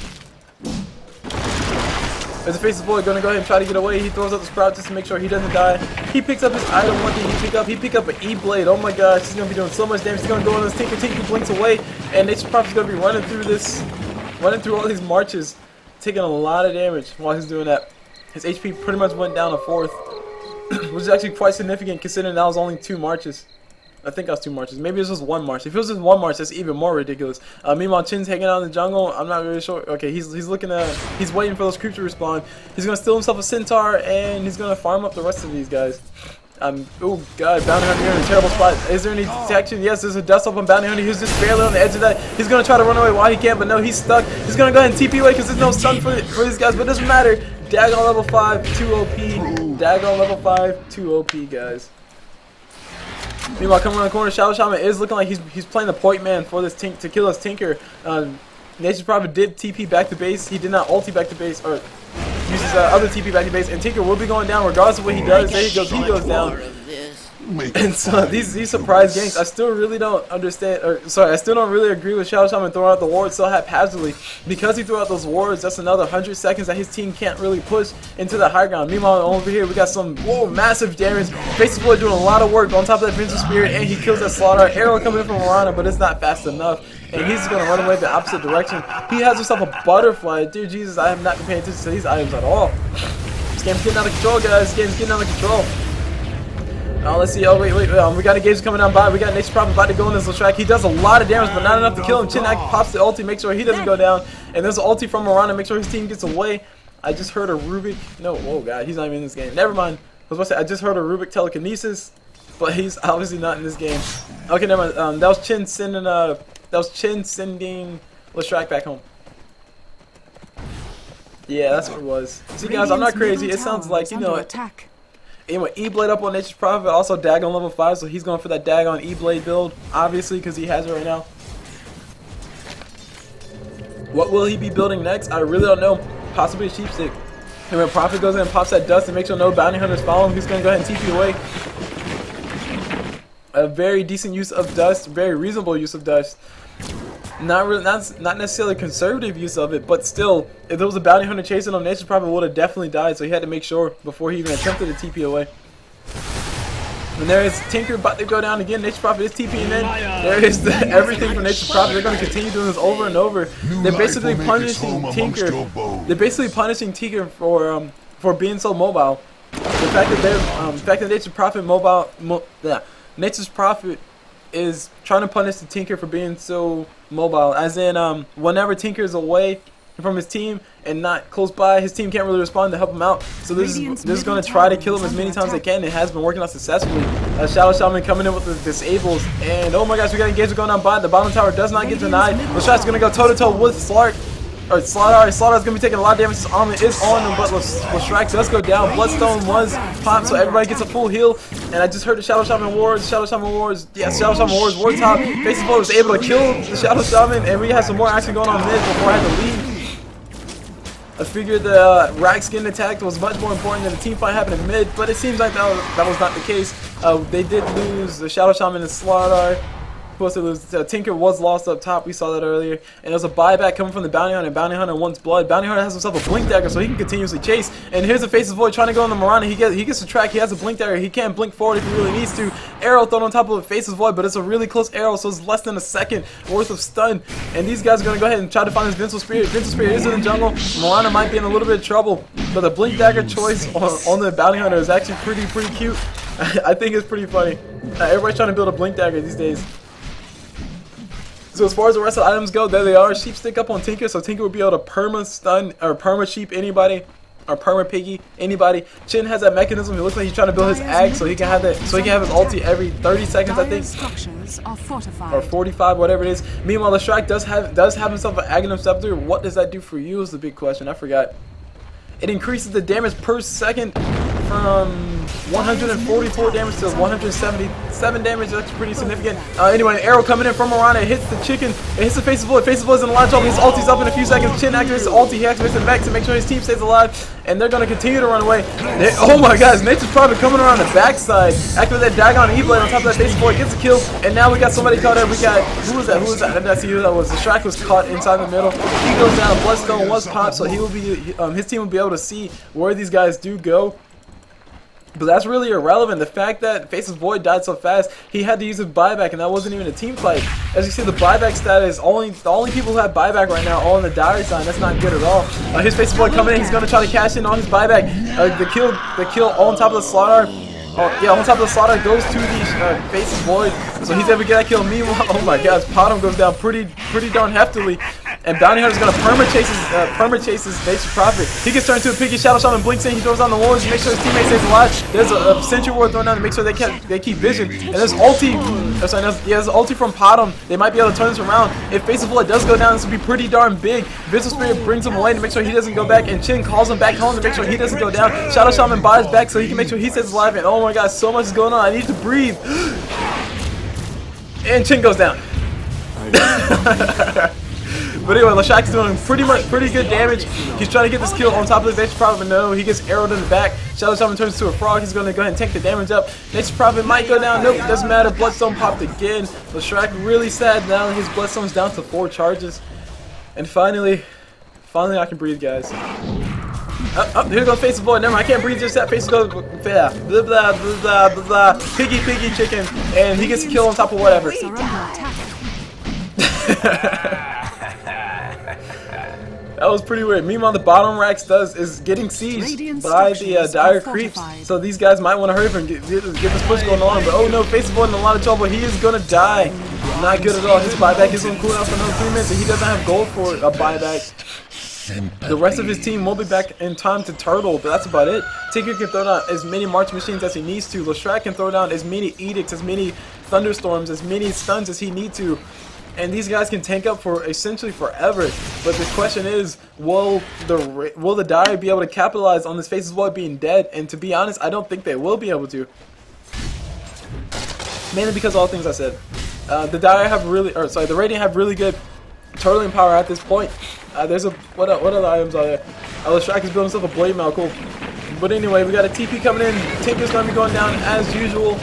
There's a Face's Void going to go ahead and try to get away. He throws out the Sprout just to make sure he doesn't die. He picks up his item. One thing he picked up an E-Blade. Oh my gosh, he's going to be doing so much damage. He's going to go on this Tinker. Tinker blinks away, and Nature's Prophet's going to be running through all these marches, taking a lot of damage while he's doing that. His HP pretty much went down a fourth, which is actually quite significant considering that was only 2 marches. I think that was 2 marches. Maybe it was just 1 march. If it was just 1 march, that's even more ridiculous. Meanwhile, Chin's hanging out in the jungle. I'm not really sure. Okay, he's waiting for those creeps to respawn. He's gonna steal himself a Centaur, and he's gonna farm up the rest of these guys. Oh god, Bounty Hunter here in a terrible spot. Is there any detection? Yes, there's a dust up on Bounty Hunter. He's just barely on the edge of that. He's gonna try to run away while he can, but no, he's stuck. He's gonna go ahead and TP away because there's no stun for these guys, but it doesn't matter. Dag on level 5, 2 OP. Dag on level 5, 2 OP, guys. Meanwhile, coming around the corner, Shadow Shaman is looking like he's playing the point man for this to kill this Tinker. Nature's Prophet did TP back to base. He did not ulti back to base, or use his other TP back to base, and Tinker will be going down regardless of what he does. There he goes down. And so these surprise ganks, I still really don't understand, or sorry, I still don't really agree with Shadow Shaman throwing out the wards so haphazardly. Because he threw out those wards, that's another 100 seconds that his team can't really push into the high ground. Meanwhile, over here, we got some massive damage. Face's Void doing a lot of work on top of that Venture Spirit, and he kills that Slaughter. Arrow coming in from Mirana, but it's not fast enough. And he's going to run away the opposite direction. He has himself a butterfly. Dear Jesus, I have not been paying attention to these items at all. This game's getting out of control, guys. This game's getting out of control. Let's see. Oh, wait. We got engagement coming down by. We got Nature's Prophet about to go in this little track. He does a lot of damage, but not enough to kill him. Chin pops the ulti, make sure he doesn't go down. And there's an ulti from Mirana, make sure his team gets away. I just heard a Rubik. No, oh god, he's not even in this game. Never mind. I was about to say, I just heard a Rubik telekinesis, but he's obviously not in this game. Okay, never mind. That was Chin sending Leshrac back home. Yeah, that's what it was. See, guys, I'm not crazy. It sounds like, you know, anyway, E-Blade up on Nature's Prophet, also Dag on level 5, so he's going for that Dag on E-Blade build, obviously, because he has it right now. What will he be building next? I really don't know. Possibly a Sheepstick. And when Prophet goes in and pops that dust and makes sure no bounty hunters follow him, he's going to go ahead and TP away. A very decent use of dust, very reasonable use of dust. Not necessarily conservative use of it, but still, if there was a bounty hunter chasing him, Nature's Prophet would have definitely died, so he had to make sure before he even attempted to TP away. And there is Tinker about to go down again. Nature's Prophet is TPing in. There is everything from Nature's Prophet. They're going to continue doing this over and over. They're basically punishing Tinker. They're basically punishing Tinker for being so mobile. The fact that Nature's Prophet Nature's Prophet is trying to punish the Tinker for being so mobile, as in whenever Tinker is away from his team and not close by, his team can't really respond to help him out. So this is going to try to kill him as many times as they can. It has been working out successfully. Shadow Shaman coming in with the disables, and oh my gosh, we got engagement going on by. The bottom tower does not get denied. Leshrac going to go toe to toe with Slaughter. Slaughter's going to be taking a lot of damage. His armor is on him, but Leshrac does go down. Bloodstone was popped, so everybody gets a full heal. And I just heard the Shadow Shaman wards. Yes, Shadow Shaman wards. Ward top. Face's Void was able to kill the Shadow Shaman, and we had some more action going on mid before I had to leave. I figured the Rack skin attack was much more important than the team fight happening mid, but it seems like that was not the case. They did lose the Shadow Shaman and Slaughter. Tinker was lost up top, we saw that earlier, and there's a buyback coming from the Bounty Hunter. Bounty Hunter wants blood. Bounty Hunter has himself a blink dagger, so he can continuously chase. And here's the Face's Void trying to go on the Mirana. He gets the track. He has a blink dagger. He can't blink forward if he really needs to. arrow thrown on top of Face's Void, but it's a really close arrow, so it's less than a second worth of stun. And these guys are going to go ahead and try to find this Vincel Spirit. Vincel Spirit is in the jungle. Mirana might be in a little bit of trouble, but the Blink Dagger choice on the Bounty Hunter is actually pretty cute. I think it's pretty funny. Everybody's trying to build a Blink Dagger these days. So as far as the rest of the items go, there they are. Sheep stick up on Tinker, so Tinker will be able to perma stun or perma sheep anybody, or perma piggy anybody. Chin has that mechanism. It looks like he's trying to build his ag, so he can have that. So he can have his ulti every 30 seconds, I think, or 45, whatever it is. Meanwhile, the Shrike does have himself an Aghanim Scepter. What does that do for you? Is the big question. I forgot. It increases the damage per second from 144 damage to 177 damage. That's pretty significant. Anyway, an arrow coming in from Mirana. It hits the chicken. It hits the Face's Void. Face's Void is in a lot of trouble. His ulti's up in a few seconds. Chin activates the ulti. He activates the mech to make sure his team stays alive. And they're going to continue to run away. Oh my gosh, Nature's Prophet coming around the backside. Activate that Dagon E-Blade on top of that Face's Void. Gets a kill. And now we got somebody caught there. We got, who was that? Who was that? I did not see who that was. The Shrike was caught inside the middle. He goes down. Bloodstone was popped, so he will be, his team will be able to see where these guys do go. But that's really irrelevant. The fact that Face's Void died so fast, he had to use his buyback, and that wasn't even a team fight. As you see, the buyback status, the only people who have buyback right now are on the diary sign. That's not good at all. His Face's Void coming in. He's going to try to cash in on his buyback. The kill on top of the slaughter. Yeah, on top of the slaughter goes to the Face's Void, so he's able to get that kill. Meanwhile, oh my gosh, Potom goes down pretty darn heftily, and Bounty Hunter's gonna perma chase his Nature's Prophet. He gets turned into a piggy. Shadow Shaman blinks in. He throws on the wards to make sure his teammate stays alive. There's a Sentry Ward thrown down to make sure they keep vision. And there's ulti. There's ulti from Potom. They might be able to turn this around. If Face's Void does go down, this will be pretty darn big. Vincel Spirit brings him away to make sure he doesn't go back, and Chin calls him back home to make sure he doesn't go down. Shadow Shaman buys back so he can make sure he stays alive. And oh my gosh, so much is going on. I need to breathe. And Chin goes down. But anyway, Lashak's doing pretty good damage. He's trying to get this kill on top of the Nature's Prophet, but no, he gets arrowed in the back. Shadow Shaman turns into a frog. He's going to go ahead and take the damage up. Nature's Prophet might go down. Nope, doesn't matter. Bloodstone popped again. Lashak really sad now. His Bloodstone's down to 4 charges. And finally I can breathe, guys. Here goes Face's Void. Never mind, I can't breathe just that. Face goes blah blah blah blah blah blah. Piggy chicken, and he gets a kill on top of whatever. That was pretty weird. Meanwhile, the bottom racks is getting sieged by the dire creeps. So these guys might want to hurry up and get this push going on. But oh no, Face's Void in a lot of trouble. He is gonna die. Not good at all. His buyback is on cooldown for another 3 minutes, and he doesn't have gold for a buyback. The rest of his team will be back in time to turtle, but that's about it. Tinker can throw down as many March Machines as he needs to. Lashrak can throw down as many Edicts, as many Thunderstorms, as many stuns as he needs to. And these guys can tank up for essentially forever. But the question is, will the Dire be able to capitalize on this Face's Void being dead? And to be honest, I don't think they will be able to. Mainly because of all the things I said. The Dire have the Radiant have really good turtling power at this point. There's what other items are there? Lashrak is building himself a Blade Mail, cool. But anyway, we got a TP coming in. Tinker's gonna be going down as usual.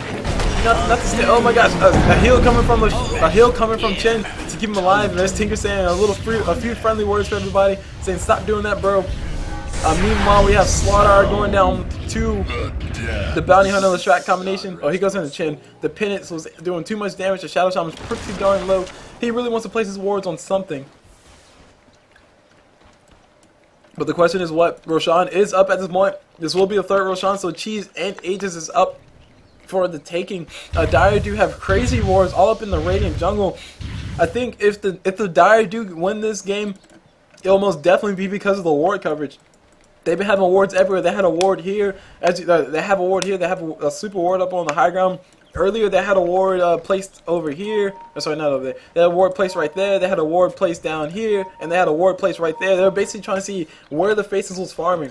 Not to stay. Oh my gosh, a heal coming from Chen to keep him alive. And there's Tinker saying a few friendly words for everybody, saying stop doing that, bro. Meanwhile, we have Slaughter going down to the Bounty Hunter Lashrak combination. Oh, he goes into Chin. The Penance was doing too much damage. The Shadow Shaman's pretty darn low. He really wants to place his wards on something. But the question is what? Roshan is up at this point. This will be the third Roshan, so Cheese and Aegis is up for the taking. Dire do have crazy wards all up in the Radiant jungle. I think if the Dire do win this game, it'll most definitely be because of the ward coverage. They've been having wards everywhere. They had a ward here. They have a ward here. They have a super ward up on the high ground. Earlier they had a ward placed over here. Oh, sorry, not over there. They had a ward placed right there. They had a ward placed down here, and they had a ward placed right there. They were basically trying to see where the Faces was farming.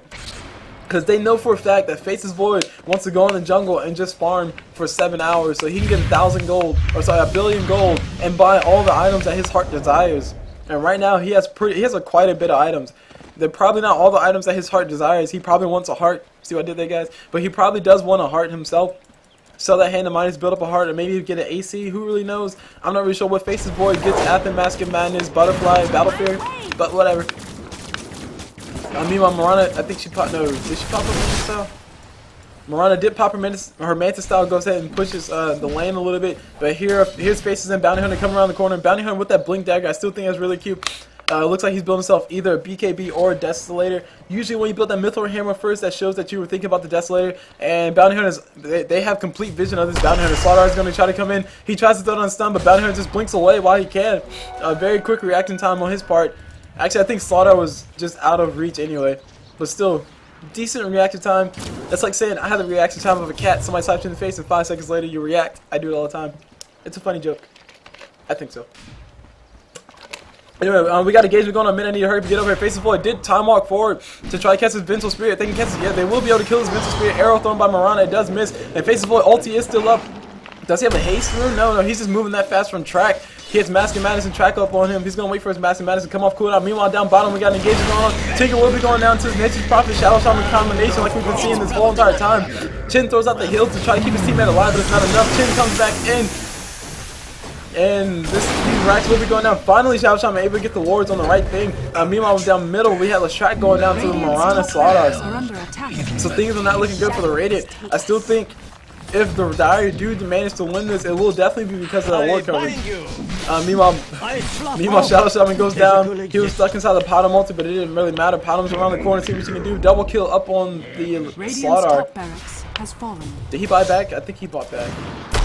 Because they know for a fact that Face's Void wants to go in the jungle and just farm for 7 hours so he can get 1,000 gold, or sorry, 1 billion gold, and buy all the items that his heart desires. And right now he has quite a bit of items. They're probably not all the items that his heart desires. He probably wants a heart. See what I did there, guys? But he probably does want a heart himself. Sell that Hand of Midas, build up a heart, and maybe get an AC. Who really knows? I'm not really sure what Face's Void gets. Athen, Mask of Madness, Butterfly, Battle Fear, but whatever. Meanwhile, Mirana, I think she popped. No, did she pop up in this style? Miranda did pop her Mantis style, goes ahead and pushes the lane a little bit. But here's Faces and Bounty Hunter coming around the corner. Bounty Hunter with that blink dagger, I still think that's really cute. Looks like he's building himself either a BKB or a Desolator. Usually when you build that Mithril Hammer first, that shows that you were thinking about the Desolator. And Bounty Hunters, they have complete vision of this Bounty Hunter. Slaughter is going to try to come in. He tries to throw it on stun, but Bounty Hunter just blinks away while he can. Very quick reacting time on his part. Actually, I think Slaughter was just out of reach anyway. But still, decent reaction time. That's like saying I have the reaction time of a cat. Somebody slaps you in the face and 5 seconds later you react. I do it all the time. It's a funny joke. I think so. Anyway, we got engagement going on mid. I need to hurry up and get over here. Faces Void did time walk forward to try to catch his Vengeful Spirit. They can catch it. Yeah, they will be able to kill his Vengeful Spirit. Arrow thrown by Mirana. It does miss. And Faces Void ulti is still up. Does he have a haste rune? No, he's just moving that fast from track. He hits Mask and Madison track up on him. He's going to wait for his Mask and Madison to come off cooldown. Meanwhile, down bottom, we got an engagement going on. Tinker will be going down to his Nature's Prophet Shadow Shaman combination like we've been seeing this whole entire time. Chin throws out the heal to try to keep his teammate alive, but it's not enough. Chin comes back in. And these racks will be going down. Finally, Shadow Shaman able to get the wards on the right thing. Meanwhile, down middle, we have Leshrac going down to the Mirana Slaughter. So things are not looking good for the Radiant. I still think if the Dire do manage to win this, it will definitely be because of that ward coverage. Meanwhile, Shadow Shaman goes down. He was stuck inside the Potom ulti, but it didn't really matter. Potom's around the corner, see what he can do. Double kill up on the Slaughter. Did he buy back? I think he bought back.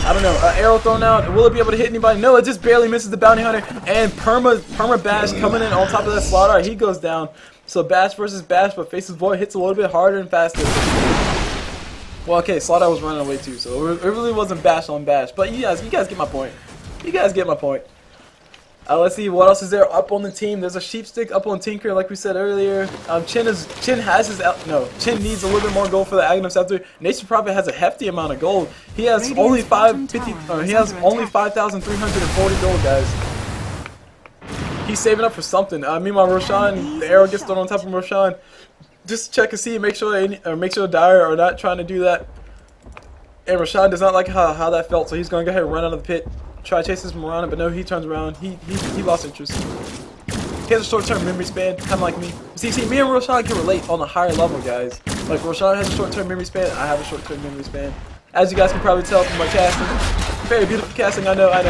I don't know. Arrow thrown out. Will it be able to hit anybody? No, it just barely misses the Bounty Hunter. And Perma Bash coming in on top of that Slaughter. He goes down. So Bash versus Bash, but Faces Void hits a little bit harder and faster. Well, okay, Slaughter was running away too, so it really wasn't Bash on Bash. But you guys get my point. You guys get my point. Let's see what else is there up on the team. There's a Sheepstick up on Tinker, like we said earlier. Chin has his Chin needs a little bit more gold for the Aghanim Scepter. Nature's Prophet has a hefty amount of gold. He has only 5,340 gold, guys. He's saving up for something. Meanwhile, Roshan, the arrow gets thrown on top of Roshan. Just check and see, make sure Dire are not trying to do that. And Roshan does not like how that felt, so he's going to go ahead and run out of the pit. Try to chase this Mirana, but no, he turns around. He lost interest. He has a short-term memory span, kind of like me. See, me and Roshan can relate on a higher level, guys. Like, Roshan has a short-term memory span, I have a short-term memory span. As you guys can probably tell from my casting. Very beautiful casting, I know. But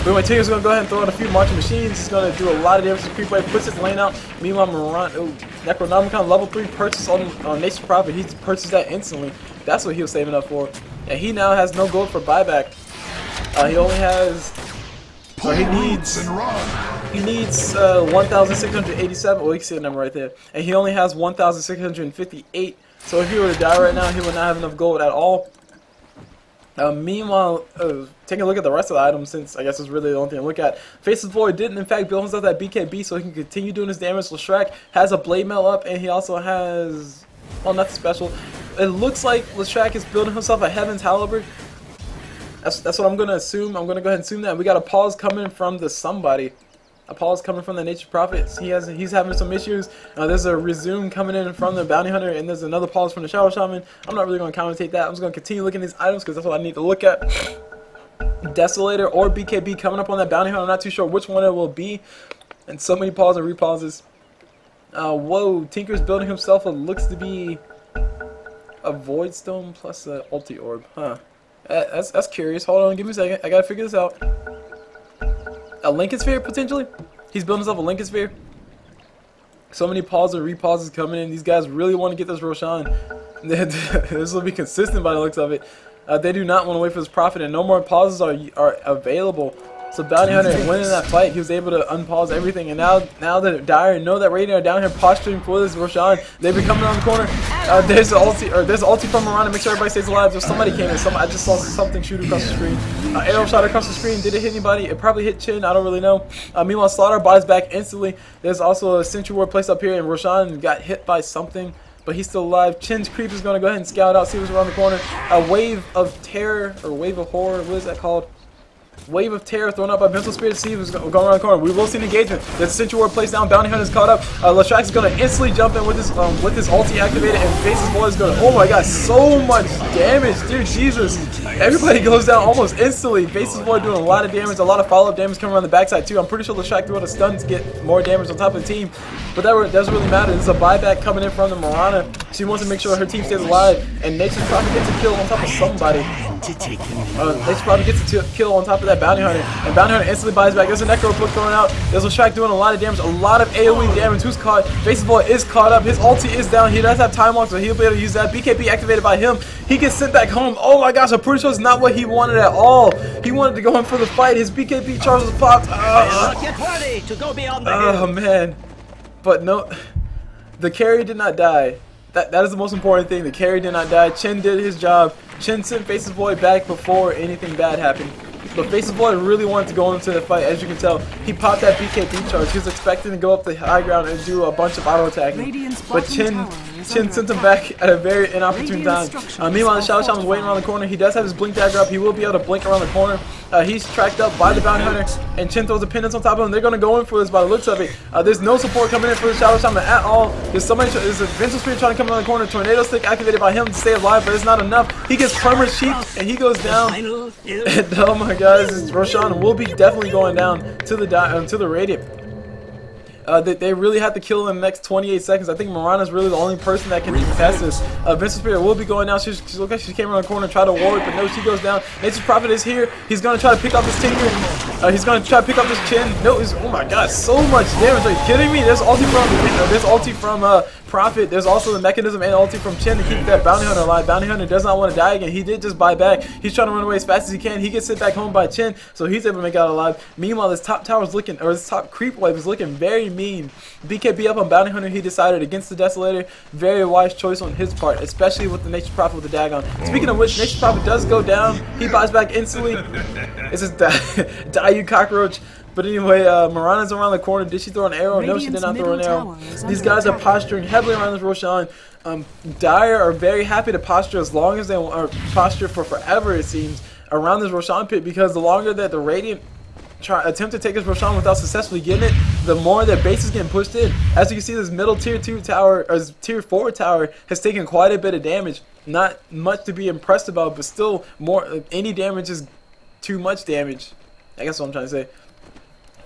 anyway, Tinker's going to go ahead and throw out a few marching machines. He's going to do a lot of damage to creep wave, puts his lane out. Meanwhile, Necronomicon level 3 purchase on Nature's Prophet. He purchased that instantly. That's what he was saving up for. And he now has no gold for buyback. He only has, he needs 1,687. Well, you can see the number right there. And he only has 1,658. So if he were to die right now, he would not have enough gold at all. Meanwhile, taking a look at the rest of the items, since I guess it's really the only thing to look at. Faces Void didn't, in fact, build himself that BKB so he can continue doing his damage. Leshrac has a Blade Mail up, and he also has, well, nothing special. It looks like Leshrac is building himself a Heaven's Halberd. That's what I'm going to assume. I'm going to go ahead and assume that. We got a pause coming from the somebody. A pause coming from the Nature's Prophet. He's having some issues. There's a resume coming in from the Bounty Hunter, and there's another pause from the Shadow Shaman. I'm not really going to commentate that. I'm just going to continue looking at these items because that's what I need to look at. Desolator or BKB coming up on that Bounty Hunter. I'm not too sure which one it will be. And so many pauses and repauses. Whoa, Tinker's building himself what looks to be a Void Stone plus an Ulti Orb. Huh. That's curious. Hold on, give me a second. I gotta figure this out. A Lincoln Sphere, potentially? He's building himself a Lincoln Sphere. So many pauses and repauses coming in. These guys really want to get this Roshan. This will be consistent by the looks of it. They do not want to wait for this Prophet, and no more pauses are available. So Bounty Hunter winning that fight, he was able to unpause everything, and now the Dire know that Radiant are down here posturing for this Roshan. They've been coming around the corner. There's the ulti from Miranda. Make sure everybody stays alive. There's somebody came in. I just saw something shoot across the screen. Arrow shot across the screen. Did it hit anybody? It probably hit Chin. I don't really know. Meanwhile, Slaughter buys back instantly. There's also a Sentry Ward placed up here, and Roshan got hit by something, but he's still alive. Chin's creep is going to go ahead and scout out, see what's around the corner. A wave of terror or wave of horror. What is that called? Wave of Terror thrown up by Mental Spirit to see who's going around the corner. We will see an engagement. There's a Sentry Ward placed down. Bounty Hunter is caught up. Leshrac is going to instantly jump in with his ulti activated, and Face's Boy is going to. Oh my god, so much damage, dude. Jesus. Everybody goes down almost instantly. Face's Boy doing a lot of damage, a lot of follow-up damage coming around the backside too. I'm pretty sure Leshrac threw out a stun to get more damage on top of the team, but that doesn't really matter. There's a buyback coming in from the Mirana. She wants to make sure her team stays alive, and Nature's probably gets a kill on top of somebody. Nature's probably gets a kill on top of that Bounty Hunter, and Bounty Hunter instantly buys back. There's a Necro Book thrown out. There's Leshrac doing a lot of damage, a lot of AoE damage. Who's caught? Face's Boy is caught up. His ulti is down. He does have time walk, so he'll be able to use that. BKB activated by him. He gets sent back home. Oh my gosh, I'm pretty sure it's not what he wanted at all. He wanted to go in for the fight. His BKB charge was popped. Get ready to go beyond the hill. Oh man, but no, the carry did not die. That is the most important thing. The carry did not die. Chen did his job. Chen sent Face's Boy back before anything bad happened. But Face's Boy really wanted to go into the fight, as you can tell. He popped that BKB charge. He was expecting to go up the high ground and do a bunch of auto attacking. But Chen sent him back at a very inopportune time. Meanwhile, the Shadow Shaman's waiting around the corner. He does have his blink dagger up. He will be able to blink around the corner. He's tracked up by the Bounty Hunter, and Chen throws a pendant on top of him. They're going to go in for this by the looks of it. There's no support coming in for the Shadow Shaman at all. There's a Mental Spirit trying to come around the corner. Tornado Stick activated by him to stay alive, but it's not enough. He gets permanent sheep, and he goes down. And oh my god, this is Roshan will be definitely going down to the Radiant. They really have to kill in the next 28 seconds. I think Mirana's really the only person that can contest this. Vincent Spirit will be going down. She looks like she came around the corner and tried to ward, but no, she goes down. Nature's Prophet is here. He's going to try to pick up this Tinker. He's going to try to pick up this Chin. No, oh my god, so much damage. Are you kidding me? There's ulti from Prophet. There's also the mechanism and ulti from Chen to keep that Bounty Hunter alive. Bounty Hunter does not want to die again. He did just buy back. He's trying to run away as fast as he can. He gets sent back home by Chen, so he's able to make out alive. Meanwhile, this top tower's looking, or this top creep wave is looking very mean. BKB up on Bounty Hunter. He decided against the Desolator. Very wise choice on his part, especially with the Nature's Prophet with the Dagon. Speaking of which, Nature's Prophet does go down. He buys back instantly. It's just die, you cockroach. But anyway, Mirana's around the corner. Did she throw an arrow? No, she did not throw an arrow. These guys are posturing heavily around this Roshan. Dire are very happy to posture as long as they want, or posture for forever, it seems, around this Roshan pit, because the longer that the Radiant attempt to take this Roshan without successfully getting it, the more their base is getting pushed in. As you can see, this middle tier 2 tower, or tier 4 tower, has taken quite a bit of damage. Not much to be impressed about, but still, any damage is too much damage. I guess what I'm trying to say.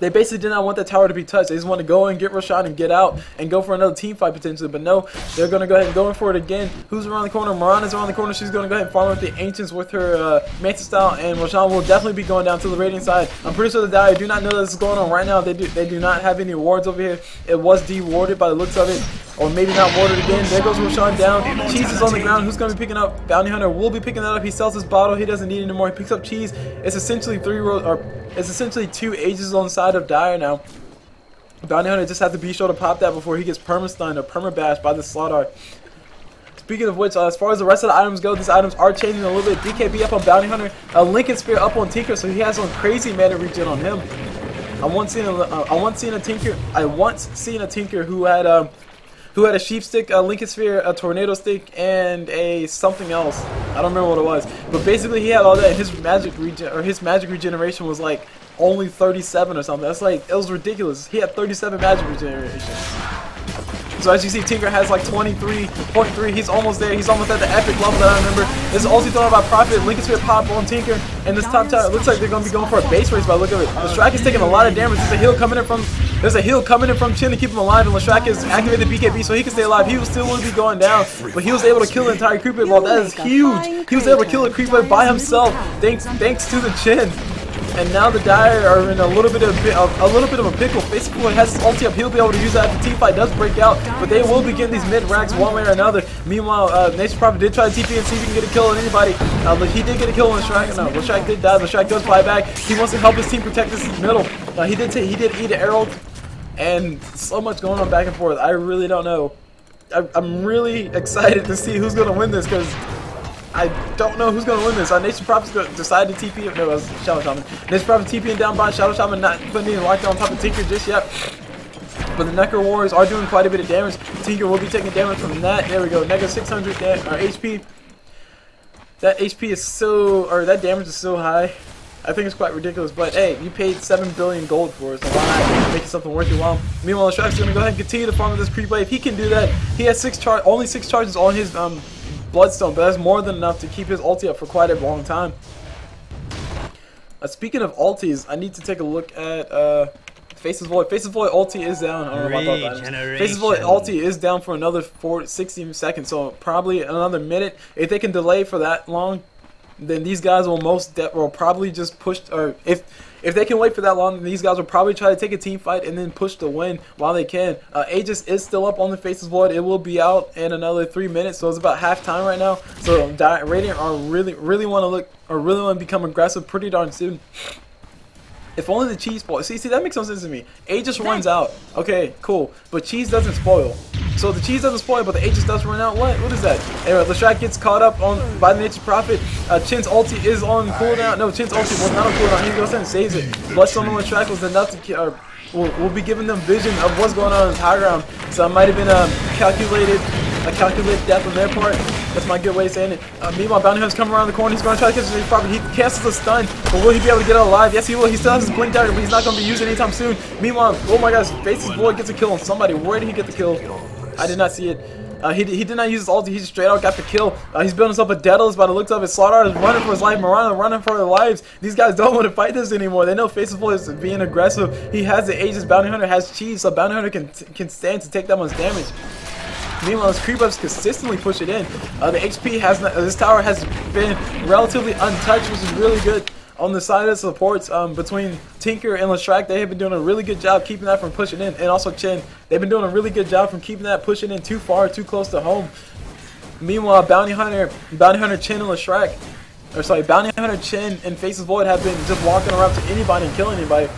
They basically did not want that tower to be touched. They just want to go in, get Roshan, and get out, and go for another team fight potentially. But no, they're going to go ahead and go in for it again. Who's around the corner? Mirana's around the corner. She's going to go ahead and farm up the Ancients with her Mantis style, and Roshan will definitely be going down to the Radiant side. I'm pretty sure the Dire do not know this is going on right now. They do not have any wards over here. It was de-warded by the looks of it, or maybe not warded again. There goes Roshan down. Cheese is on the ground. Who's going to be picking up? Bounty Hunter will be picking that up. He sells his bottle. He doesn't need it anymore. He picks up Cheese. It's essentially it's essentially 2 ages on the side of Dire now. Bounty Hunter just has to be sure to pop that before he gets perma-stunned or perma-bashed by the Slaughter. Speaking of which, as far as the rest of the items go, these items are changing a little bit. BKB up on Bounty Hunter, Lincoln Spear up on Tinker, so he has some crazy mana regen on him. I once seen a Tinker who had a Sheep Stick, a Lincoln Sphere, a Tornado Stick, and a something else. I don't remember what it was, but basically he had all that, and his magic regeneration was like only 37 or something. That's like, it was ridiculous. He had 37 magic regeneration. So as you see, Tinker has like 23.3. He's almost there. He's almost at the epic level that I remember. This is ulti thrown by Prophet. Lincoln Sphere pop on Tinker, and this top tower, it looks like they're going to be going for a base race by the look of it. Leshrac is taking a lot of damage. There's a heal coming in from Chen to keep him alive, and Leshrac has activated the BKB so he can stay alive. He still would be going down, but he was able to kill the entire creep wave. Well, that is huge. He was able to kill a creep wave by himself, thanks to the Chen. And now the Dire are in a little bit of a pickle. Basically, has his ulti up. He'll be able to use that if the team fight does break out. But they will be getting these mid-ranks one way or another. Meanwhile, Nature's Prophet did try to TP and see if he can get a kill on anybody. He did get a kill on Leshrac. No, Leshrac did die. Leshrac does fly back. He wants to help his team protect this middle. He did eat an arrow. And so much going on back and forth. I really don't know. I'm really excited to see who's going to win this, because I don't know who's going to win this. Nature's Prophet's decided to TP. No, it was Shadow Shaman. Nature's Prophet TPing down by Shadow Shaman, not putting any lockdown on top of Tinker just yet. But the Necro Warriors are doing quite a bit of damage. Tinker will be taking damage from that. There we go. Negative 600 HP. That HP is so, or that damage is so high. I think it's quite ridiculous, but hey, you paid 7 billion gold for it, so why not make it something worth your while? Meanwhile, Leshrakt's gonna go ahead and continue to farm with this creep wave. He can do that. He has only 6 charges on his Bloodstone, but that's more than enough to keep his ulti up for quite a long time. Speaking of ultis, I need to take a look at Faceless Void. Faceless Void ulti is down. I don't know about that. Faceless Void ulti is down for another 60 seconds, so probably another minute. If they can delay for that long, then these guys will probably just push, or if they can wait for that long, then these guys will probably try to take a team fight and then push the win while they can. Aegis is still up on the Faceless Void. It will be out in another 3 minutes, so it's about half time right now. So Radiant are really want to become aggressive pretty darn soon. If only the cheese spoil. See, that makes no sense to me. Aegis runs out. Okay, cool. But cheese doesn't spoil. So the cheese doesn't spoil, but the Aegis does run out. What is that? Anyway, Leshract gets caught up by the Nature's Prophet. Chin's ulti is on cooldown. No, Chin's ulti was not on cooldown. He goes in and saves it. Bloodstone on Leshract was enough to kill. We'll be giving them vision of what's going on in the high ground. So it might have been a calculated death on their part. That's my good way of saying it. Meanwhile, Bounty Hunter's coming around the corner. He's going to try to catch the Prophet. He cancels the stun, but will he be able to get out alive? Yes, he will. He still has his blink dagger, but he's not going to be using it anytime soon. Meanwhile, oh my gosh, Faceless Void gets a kill on somebody. Where did he get the kill? I did not see it. He did not use his ulti. He just straight out got the kill. He's building himself a Daedalus by the looks of it. Slaughter is running for his life. Mirana running for their lives. These guys don't want to fight this anymore. They know Faceless Void is being aggressive. He has the Aegis. Bounty Hunter has cheese, so Bounty Hunter can stand to take that much damage. Meanwhile, his creep ups consistently push it in. The HP this tower has been relatively untouched, which is really good. On the side of the supports, between Tinker and Leshract, they have been doing a really good job keeping that from pushing in, and also Chin. They've been doing a really good job from keeping that pushing in too far, too close to home. Meanwhile, Bounty Hunter, Chin, and Leshract, Bounty Hunter, Chin, and Faceless Void have been just walking around to anybody and killing anybody.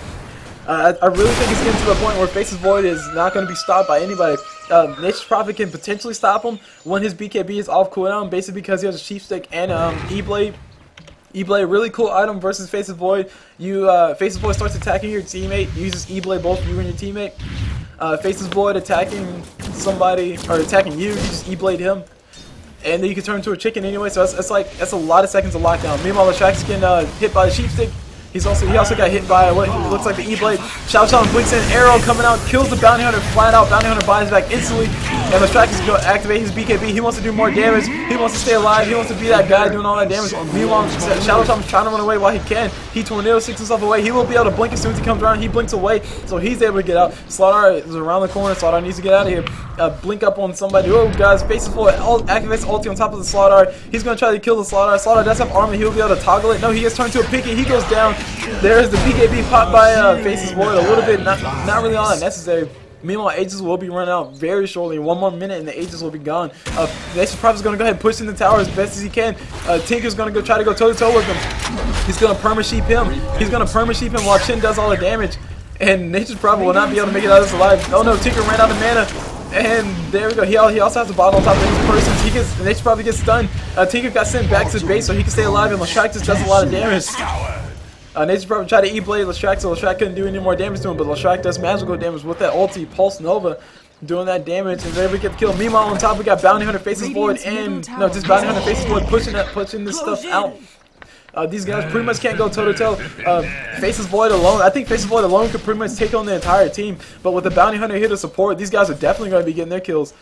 I really think it's getting to the point where Faceless Void is not going to be stopped by anybody. Nature's Prophet can potentially stop him when his BKB is off cooldown, basically because he has a Sheep Stick and E-Blade. E-Blade, really cool item versus Faceless Void. Faceless Void starts attacking your teammate, uses E-Blade both you and your teammate. Faceless Void attacking somebody, or attacking you, you just E-Blade him. And then you can turn into a chicken anyway, so that's a lot of seconds of lockdown. Meanwhile, Leshrakt's getting hit by the Sheep Stick. He also got hit by what looks like the E-Blade. Xiao Xiao blinks in, arrow coming out, kills the Bounty Hunter flat out. Bounty Hunter buys back instantly, and Leshract is going to activate his BKB. He wants to do more damage. He wants to stay alive. He wants to be that guy doing all that damage. Meanwhile, Xiao Xiao is trying to run away while he can. He Tornado sticks himself away. He will be able to blink as soon as he comes around. He blinks away, so he's able to get out. Slaughter is around the corner. Slaughter needs to get out of here. Blink up on somebody. Oh, guys, Faceless Void activates ulti on top of the Slaughter. He's going to try to kill the Slaughter. Slaughter does have armor. He'll be able to toggle it. No, he gets turned to a picky. He goes down. There's the BKB popped by Faceless Void, a little bit, not really all that necessary. Meanwhile, Aegis will be running out very shortly. 1 more minute and the Aegis will be gone. Nature's Prophet is going to go ahead and push in the tower as best as he can. Tinker's going to try to go toe-to-toe with him. He's going to perma-sheep him. He's going to perma-sheep him while Chin does all the damage. And Nature's Prophet will not be able to make it out of this alive. Oh no, Tinker ran out of mana. And there we go. He also has a bottle on top of his person. Nature's Prophet gets stunned. Tinker got sent back to his base so he can stay alive, and Leshract just does a lot of damage. Nature's Prophet tried to E-Blade Leshract, so Leshract couldn't do any more damage to him, but Leshract does magical damage with that ulti, Pulse Nova, doing that damage, and there we get the kill. Meanwhile, on top we got Bounty Hunter, Faceless Void, and just Bounty Hunter, Faceless Void pushing this stuff out. These guys pretty much can't go toe-to-toe. Faceless Void alone, I think Faceless Void alone could pretty much take on the entire team, but with the Bounty Hunter here to support, these guys are definitely going to be getting their kills.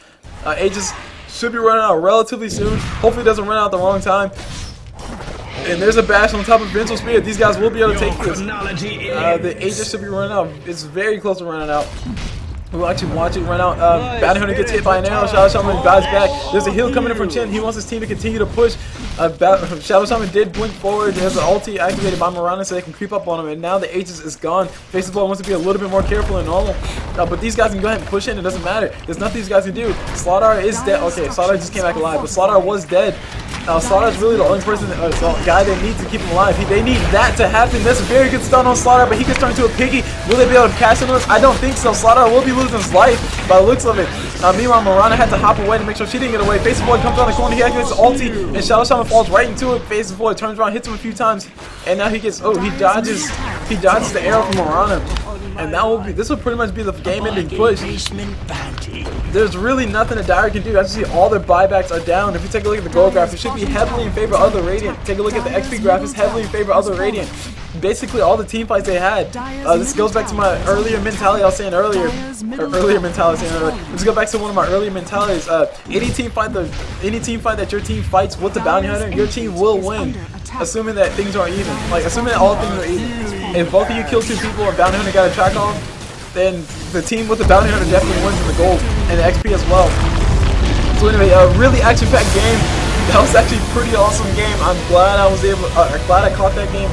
Aegis should be running out relatively soon. Hopefully it doesn't run out at the wrong time. And there's a bash on top of Vengeful Spirit. These guys will be able to take this. The Aegis should be running out. It's very close to running out. We'll actually watch it run out. Bounty Hunter gets hit by an arrow. Shadow Shaman dies back. There's a heal coming in from Chin. He wants his team to continue to push. Shadow Shaman did blink forward. There's an ulti activated by Mirana so they can creep up on him. And now the Aegis is gone. Faceless Void wants to be a little bit more careful than normal. But these guys can go ahead and push in. It doesn't matter. There's nothing these guys can do. Slaughter is dead. Okay, Slaughter just came back alive. But Slaughter was dead. Slaughter is really the only person, the guy they need to keep him alive. They need that to happen. That's a very good stun on Slaughter, but he gets turned into a piggy. Will they be able to catch him? I don't think so. Slaughter will be losing his life by the looks of it. Meanwhile, Mirana had to hop away to make sure she didn't get away. Faceless Void comes around the corner. He activates the ulti, and Shadow Shaman falls right into it. Faceless Void turns around, hits him a few times, and now he gets. Oh, he dodges the arrow from Mirana, and this will pretty much be the game-ending push. There's really nothing that Dire can do. As you see, all their buybacks are down. If you take a look at the gold graph, it should be heavily in favor of the Radiant. Take a look at the XP graph, it's heavily in favor of the Radiant. basically all the team fights they had. This goes back to my earlier mentality I was saying earlier. Let's go back to one of my earlier mentalities. Any team fight that your team fights with the bounty hunter, your team will win, assuming that things are even. Like, assuming that all things are even. If both of you kill 2 people and bounty hunter got a track off, then the team with the bounty hunter definitely wins in the gold and the XP as well. So anyway, a really action-packed game. That was actually a pretty awesome game. I'm glad I was able. Glad I caught that game.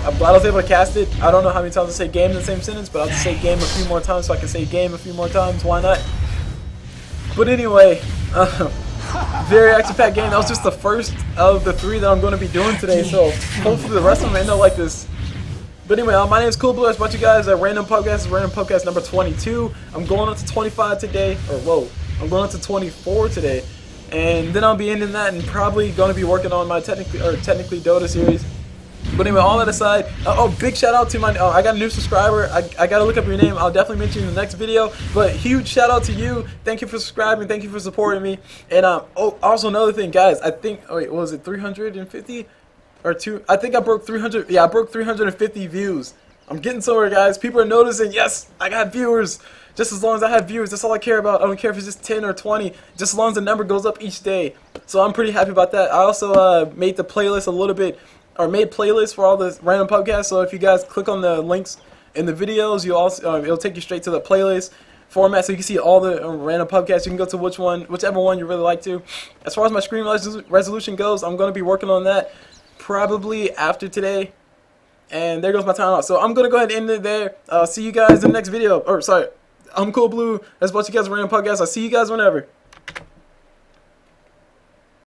I'm glad I was able to cast it. I don't know how many times I say game in the same sentence, but I'll just say game a few more times so I can say game a few more times. Why not? But anyway, very action-packed game. That was just the first of the 3 that I'm going to be doing today. So hopefully the rest of them end up like this. But anyway, my name is Cul Blu. I brought you guys a random podcast. This is random podcast number 22. I'm going up to 25 today. I'm going up to 24 today. And then I'll be ending that and probably going to be working on my technically Dota series. But anyway, all that aside, big shout out to my, I got a new subscriber. I got to look up your name. I'll definitely mention you in the next video. But huge shout out to you. Thank you for subscribing. Thank you for supporting me. And also another thing, guys, I think, what was it, 350? Or 2, I think I broke 300, yeah, I broke 350 views. I'm getting somewhere, guys. People are noticing, yes, I got viewers. Just as long as I have viewers, that's all I care about. I don't care if it's just 10 or 20, just as long as the number goes up each day. So I'm pretty happy about that. I also made the playlist a little bit, or made playlists for all the random podcasts. So if you guys click on the links in the videos, you also it'll take you straight to the playlist format, so you can see all the random podcasts. You can go to whichever one you really like to. As far as my screen resolution goes, I'm going to be working on that probably after today. And there goes my timeout. So I'm going to go ahead and end it there. See you guys in the next video. Or sorry, I'm Cul Blu. That's what you guys random podcast. I'll see you guys whenever.